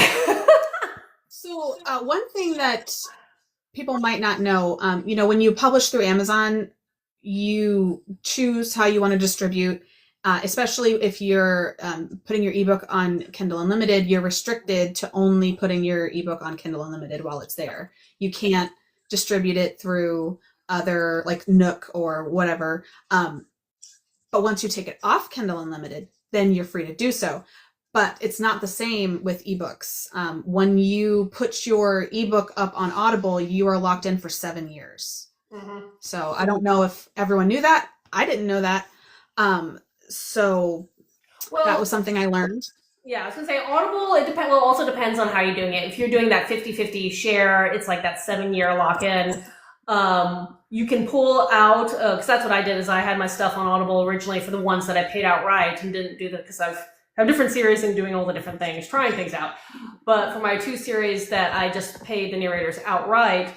So one thing that people might not know, when you publish through Amazon, you choose how you want to distribute, especially if you're putting your ebook on Kindle Unlimited, you're restricted to only putting your ebook on Kindle Unlimited while it's there. You can't distribute it through other like Nook or whatever. But once you take it off Kindle Unlimited, then you're free to do so. but it's not the same with ebooks. When you put your ebook up on Audible, you are locked in for 7 years. Mm-hmm. So I don't know if everyone knew that. I didn't know that. So that was something I learned. Yeah, I was gonna say Audible, also depends on how you're doing it. If you're doing that 50-50 share, it's like that 7-year lock-in. You can pull out, because that's what I did, is I had my stuff on Audible originally for the ones that I paid outright and didn't do that because I've have different series and doing all the different things, trying things out. But for my 2 series that I just paid the narrators outright,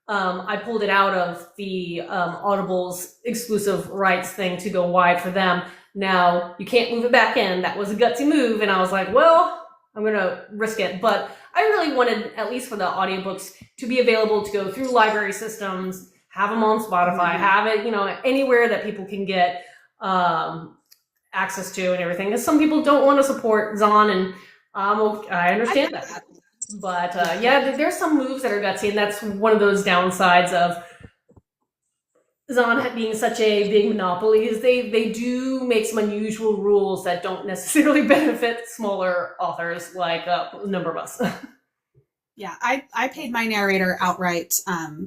I pulled it out of the Audible's exclusive rights thing to go wide for them. Now, you can't move it back in. That was a gutsy move, and I was like, well, I'm going to risk it. But I really wanted, at least for the audiobooks, to be available to go through library systems, have them on Spotify, have it, anywhere that people can get access to and everything. Because some people don't want to support Zahn, and I understand that. But there's some moves that are gutsy, and that's one of those downsides of Zahn being such a big monopoly, is they do make some unusual rules that don't necessarily benefit smaller authors like a number of us. Yeah, I paid my narrator outright,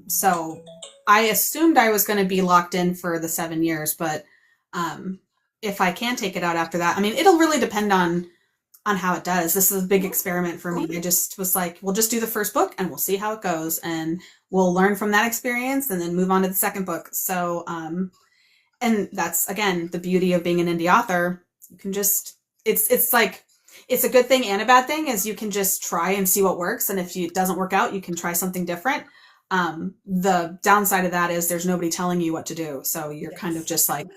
so I assumed I was going to be locked in for the 7 years, but if I can take it out after that, I mean, it'll really depend on how it does. This is a big experiment for me. I just was like, we'll just do the first book and we'll see how it goes, and we'll learn from that experience and then move on to the second book. So, and that's, again, the beauty of being an indie author. You can just, it's like, it's a good thing and a bad thing, is you can just try and see what works. And if it doesn't work out, you can try something different. The downside of that is there's nobody telling you what to do. So you're kind of just like,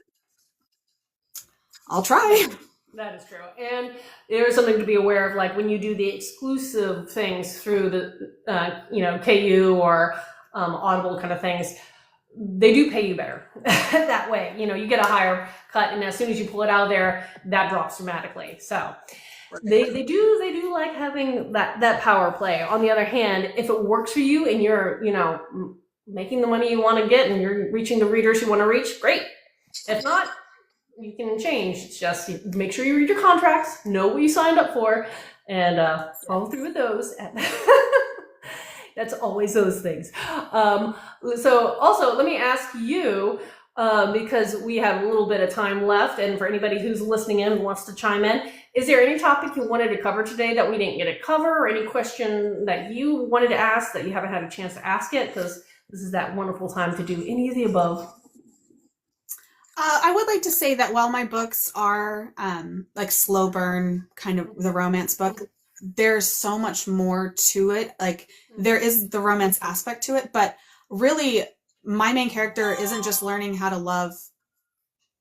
I'll try. That is true. And there's something to be aware of, like when you do the exclusive things through the, KU or Audible kind of things, they do pay you better that way. You get a higher cut, and as soon as you pull it out of there, that drops dramatically. So they do like having that power play. On the other hand, if it works for you and you're, making the money you want to get and you're reaching the readers you want to reach, great. If not, you can change. It's just make sure you read your contracts, know what you signed up for, and follow through with those. That's always those things. So also, let me ask you, because we have a little bit of time left, and for anybody who's listening in and wants to chime in, is there any topic you wanted to cover today that we didn't get to cover, or any question that you wanted to ask that you haven't had a chance to ask it? Because this is that wonderful time to do any of the above. I would like to say that while my books are like slow burn, kind of the romance book, there's so much more to it. Like there is the romance aspect to it, but really my main character isn't just learning how to love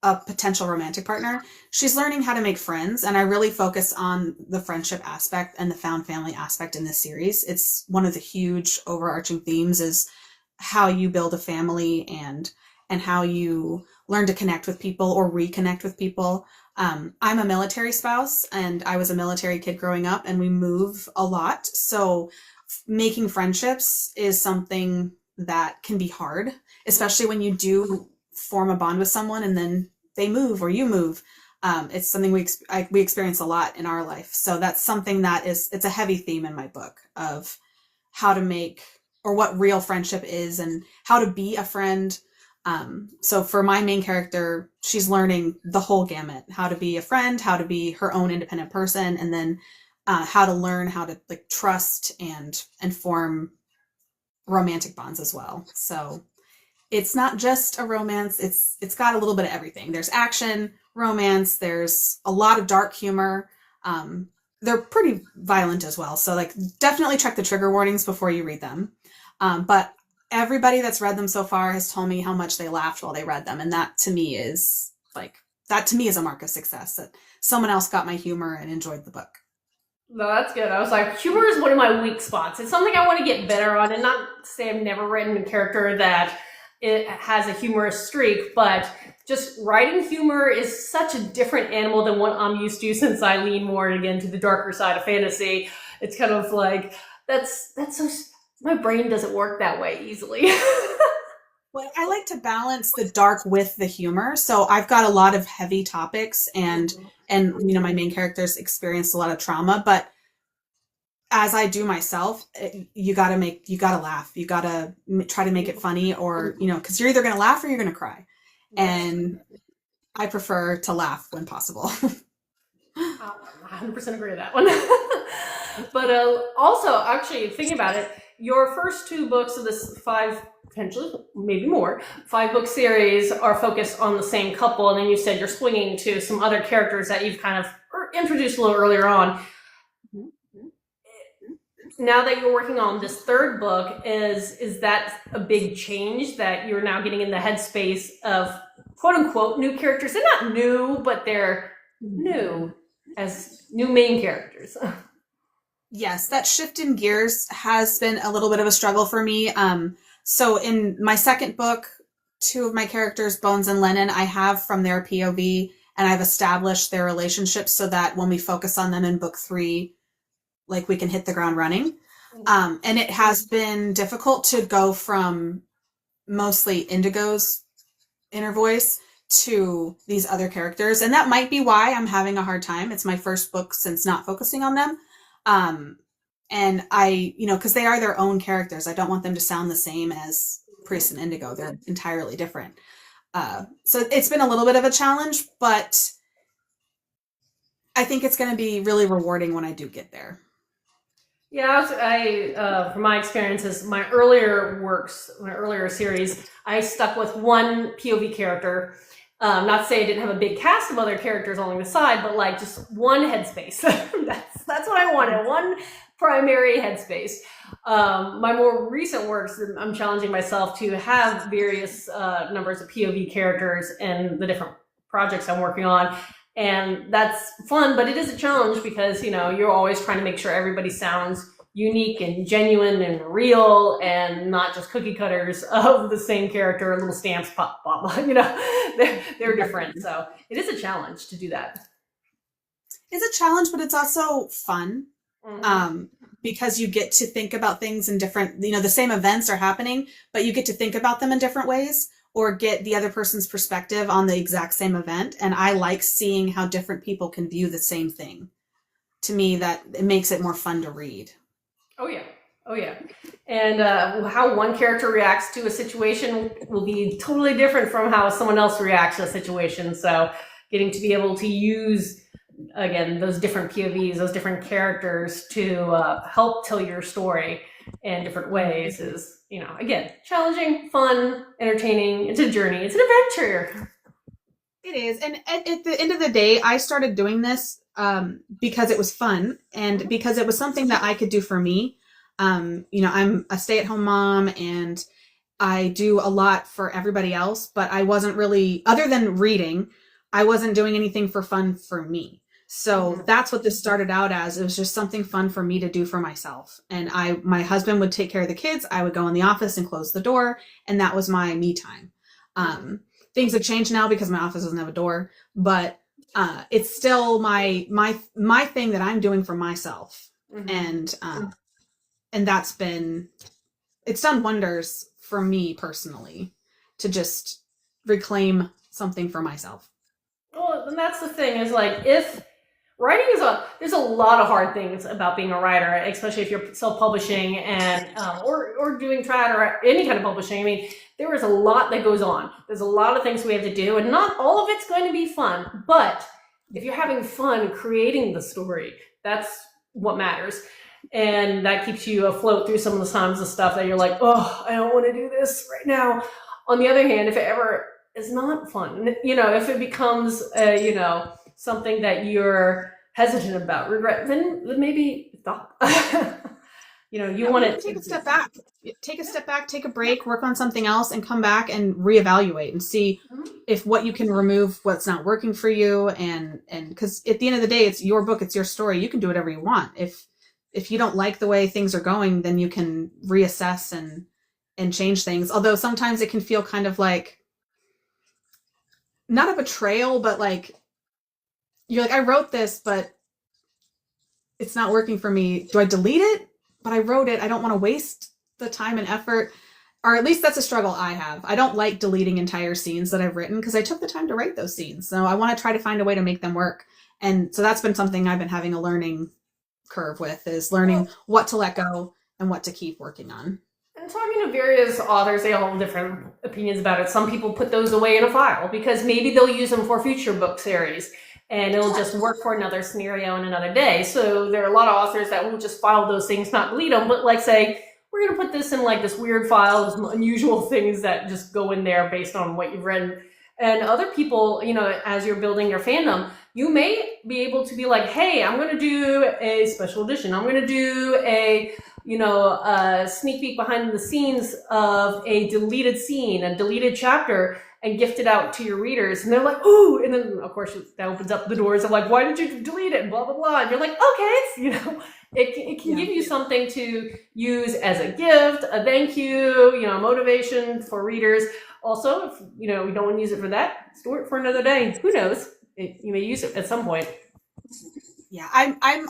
a potential romantic partner. She's learning how to make friends, and I really focus on the friendship aspect and the found family aspect in this series. It's one of the huge overarching themes is how you build a family and how you learn to connect with people or reconnect with people. I'm a military spouse, and I was a military kid growing up, and we move a lot. So making friendships is something that can be hard, especially when you do form a bond with someone and then they move or you move. It's something we experience a lot in our life. So that's something that it's a heavy theme in my book of how to make, or what real friendship is and how to be a friend. So for my main character, she's learning the whole gamut, how to be a friend, how to be her own independent person, and then how to learn how to like trust and form romantic bonds as well. So it's not just a romance. It's got a little bit of everything. There's action, romance. There's a lot of dark humor. They're pretty violent as well. So like definitely check the trigger warnings before you read them. But everybody that's read them so far has told me how much they laughed while they read them. And that to me is a mark of success, that someone else got my humor and enjoyed the book. No, that's good. I was like, humor is one of my weak spots. It's something I want to get better on, and not to say I've never written a character that it has a humorous streak, but just writing humor is such a different animal than what I'm used to, since I lean more again to the darker side of fantasy. It's kind of like, that's so, my brain doesn't work that way easily. Well, I like to balance the dark with the humor. So I've got a lot of heavy topics and and, you know, my main characters experienced a lot of trauma, but as I do myself, you gotta laugh. You gotta try to make it funny, or, you know, because you're either gonna laugh or you're gonna cry. And I prefer to laugh when possible. I 100% agree with that one. But also, actually, thinking about it, your first 2 books of this 5, potentially, maybe more, 5-book series are focused on the same couple, and then you said you're swinging to some other characters that you've kind of introduced a little earlier on. Now that you're working on this 3rd book, is that a big change that you're now getting in the headspace of quote unquote new characters? They're not new, but they're new as new main characters. Yes, that shift in gears has been a little bit of a struggle for me. So in my 2nd book, 2 of my characters, Bones and Lennon, I have from their POV, and I've established their relationships so that when we focus on them in book 3, like, we can hit the ground running. And it has been difficult to go from mostly Indigo's inner voice to these other characters. And that might be why I'm having a hard time. It's my first book since not focusing on them. And I, you know, because they are their own characters. I don't want them to sound the same as Priest and Indigo. They're entirely different. So it's been a little bit of a challenge, but I think it's going to be really rewarding when I do get there. Yeah, from my experiences, my earlier works, my earlier series, I stuck with one POV character. Not to say I didn't have a big cast of other characters along the side, but like just one headspace. That's what I wanted, one primary headspace. My more recent works, I'm challenging myself to have various numbers of POV characters in the different projects I'm working on. And that's fun, but it is a challenge because, you know, you're always trying to make sure everybody sounds unique and genuine and real and not just cookie cutters of the same character, little stamps, pop, pop, you know, they're different. So it is a challenge to do that. It's a challenge, but it's also fun. Because you get to think about things in different, you know, the same events are happening, but you get to think about them in different ways, or get the other person's perspective on the exact same event. And I like seeing how different people can view the same thing. To me, that it makes it more fun to read. Oh yeah. And how one character reacts to a situation will be totally different from how someone else reacts to a situation. So getting to be able to use, again, those different POVs, those different characters to help tell your story in different ways is, you know, again, challenging, fun, entertaining. It's a journey. It's an adventure. It is. And at the end of the day, I started doing this because it was fun and because it was something that I could do for me. You know, I'm a stay-at-home mom and I do a lot for everybody else, but I wasn't really, other than reading, I wasn't doing anything for fun for me. So that's what this started out as. It was just something fun for me to do for myself. And my husband would take care of the kids. I would go in the office and close the door. And that was my me time. Things have changed now because my office doesn't have a door, but it's still my thing that I'm doing for myself. And that's it's done wonders for me personally to just reclaim something for myself. Well, and that's the thing is like, if writing there's a lot of hard things about being a writer, especially if you're self-publishing and or doing trad or any kind of publishing. I mean, there is a lot that goes on. There's a lot of things we have to do, and not all of it's going to be fun. But if you're having fun creating the story, that's what matters. And that keeps you afloat through some of the times of stuff that you're like, oh, I don't want to do this right now. On the other hand, if it ever is not fun, you know, if it becomes, you know, something that you're hesitant about, regret, then maybe stop. You know, you want to take a step back, take a break, work on something else, and come back and reevaluate and see if what you can remove, what's not working for you, and because at the end of the day, it's your book, it's your story. You can do whatever you want. If you don't like the way things are going, then you can reassess and change things. Although sometimes it can feel kind of like not a betrayal, but like you're like, I wrote this, but it's not working for me. Do I delete it? But I wrote it. I don't want to waste the time and effort, or at least that's a struggle I have. I don't like deleting entire scenes that I've written because I took the time to write those scenes. So I want to try to find a way to make them work. And so that's been something I've been having a learning curve with, is learning what to let go and what to keep working on. And talking to various authors, they all have different opinions about it. Some people put those away in a file because maybe they'll use them for future book series and it'll just work for another scenario in another day. So there are a lot of authors that will just file those things, not delete them, but like say, we're going to put this in like this weird file, this unusual things that just go in there based on what you've read. And other people, you know, as you're building your fandom, you may be able to be like, hey, I'm going to do a special edition. I'm going to do a, you know, a sneak peek behind the scenes of a deleted scene, a deleted chapter, and gift it out to your readers. And they're like, ooh, and then of course that opens up the doors of like, why did you delete it? And blah, blah, blah. And you're like, okay, it's, you know, it can give you something to use as a gift, a thank you, you know, motivation for readers. Also, if, you know, we don't want to use it for that, store it for another day. Who knows? You may use it at some point. Yeah, I'm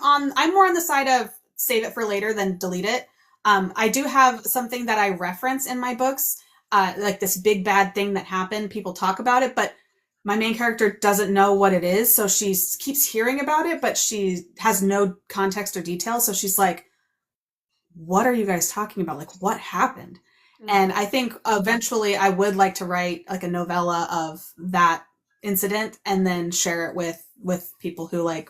more on the side of save it for later than delete it. I do have something that I reference in my books, like this big bad thing that happened. People talk about it, but my main character doesn't know what it is. So she keeps hearing about it, but she has no context or details. So she's like, what are you guys talking about? Like, what happened? Mm-hmm. And I think eventually I would like to write like a novella of that incident and then share it with people who like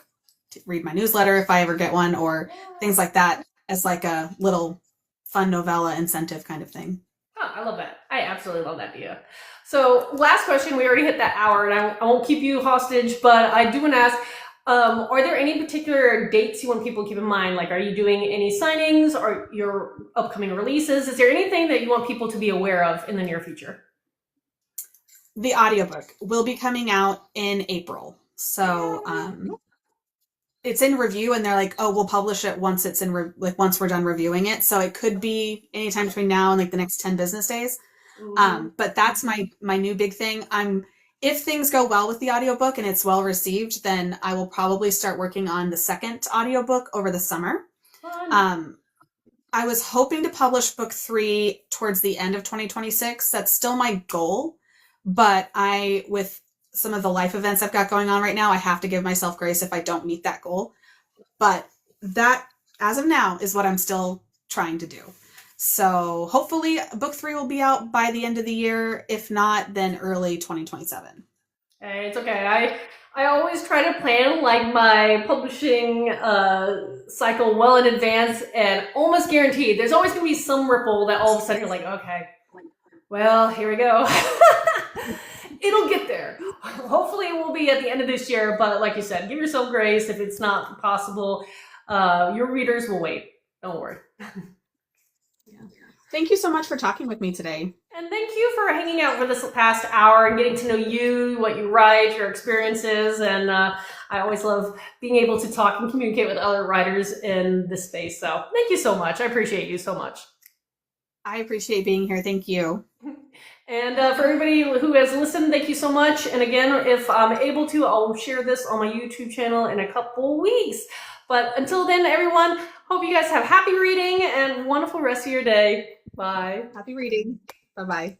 read my newsletter if I ever get one, or things like that, as like a little fun novella incentive kind of thing. Oh, I love that. I absolutely love that idea. So last question, we already hit that hour and I won't keep you hostage, but I do want to ask, are there any particular dates you want people to keep in mind? Like, are you doing any signings or your upcoming releases? Is there anything that you want people to be aware of in the near future? The audiobook will be coming out in April. So it's in review and they're like, oh, we'll publish it once it's in once we're done reviewing it. So it could be anytime between now and like the next 10 business days. But that's my new big thing. If things go well with the audiobook and it's well received, then I will probably start working on the second audiobook over the summer. I was hoping to publish book 3 towards the end of 2026. That's still my goal. But with some of the life events I've got going on right now, I have to give myself grace if I don't meet that goal. But that, as of now, is what I'm still trying to do. So hopefully book 3 will be out by the end of the year. If not, then early 2027. Hey, it's okay. I always try to plan like my publishing cycle well in advance, and almost guaranteed there's always going to be some ripple that all of a sudden you're like, okay, well, here we go. It'll get there. Hopefully it will be at the end of this year, but like you said, give yourself grace if it's not possible. Your readers will wait. Don't worry. Thank you so much for talking with me today. And thank you for hanging out for this past hour and getting to know you, what you write, your experiences. And I always love being able to talk and communicate with other writers in this space. So thank you so much. I appreciate you so much. I appreciate being here. Thank you. And for everybody who has listened, thank you so much. And again, if I'm able to, I'll share this on my YouTube channel in a couple weeks. But until then, everyone, hope you guys have happy reading and wonderful rest of your day. Bye. Happy reading. Bye-bye.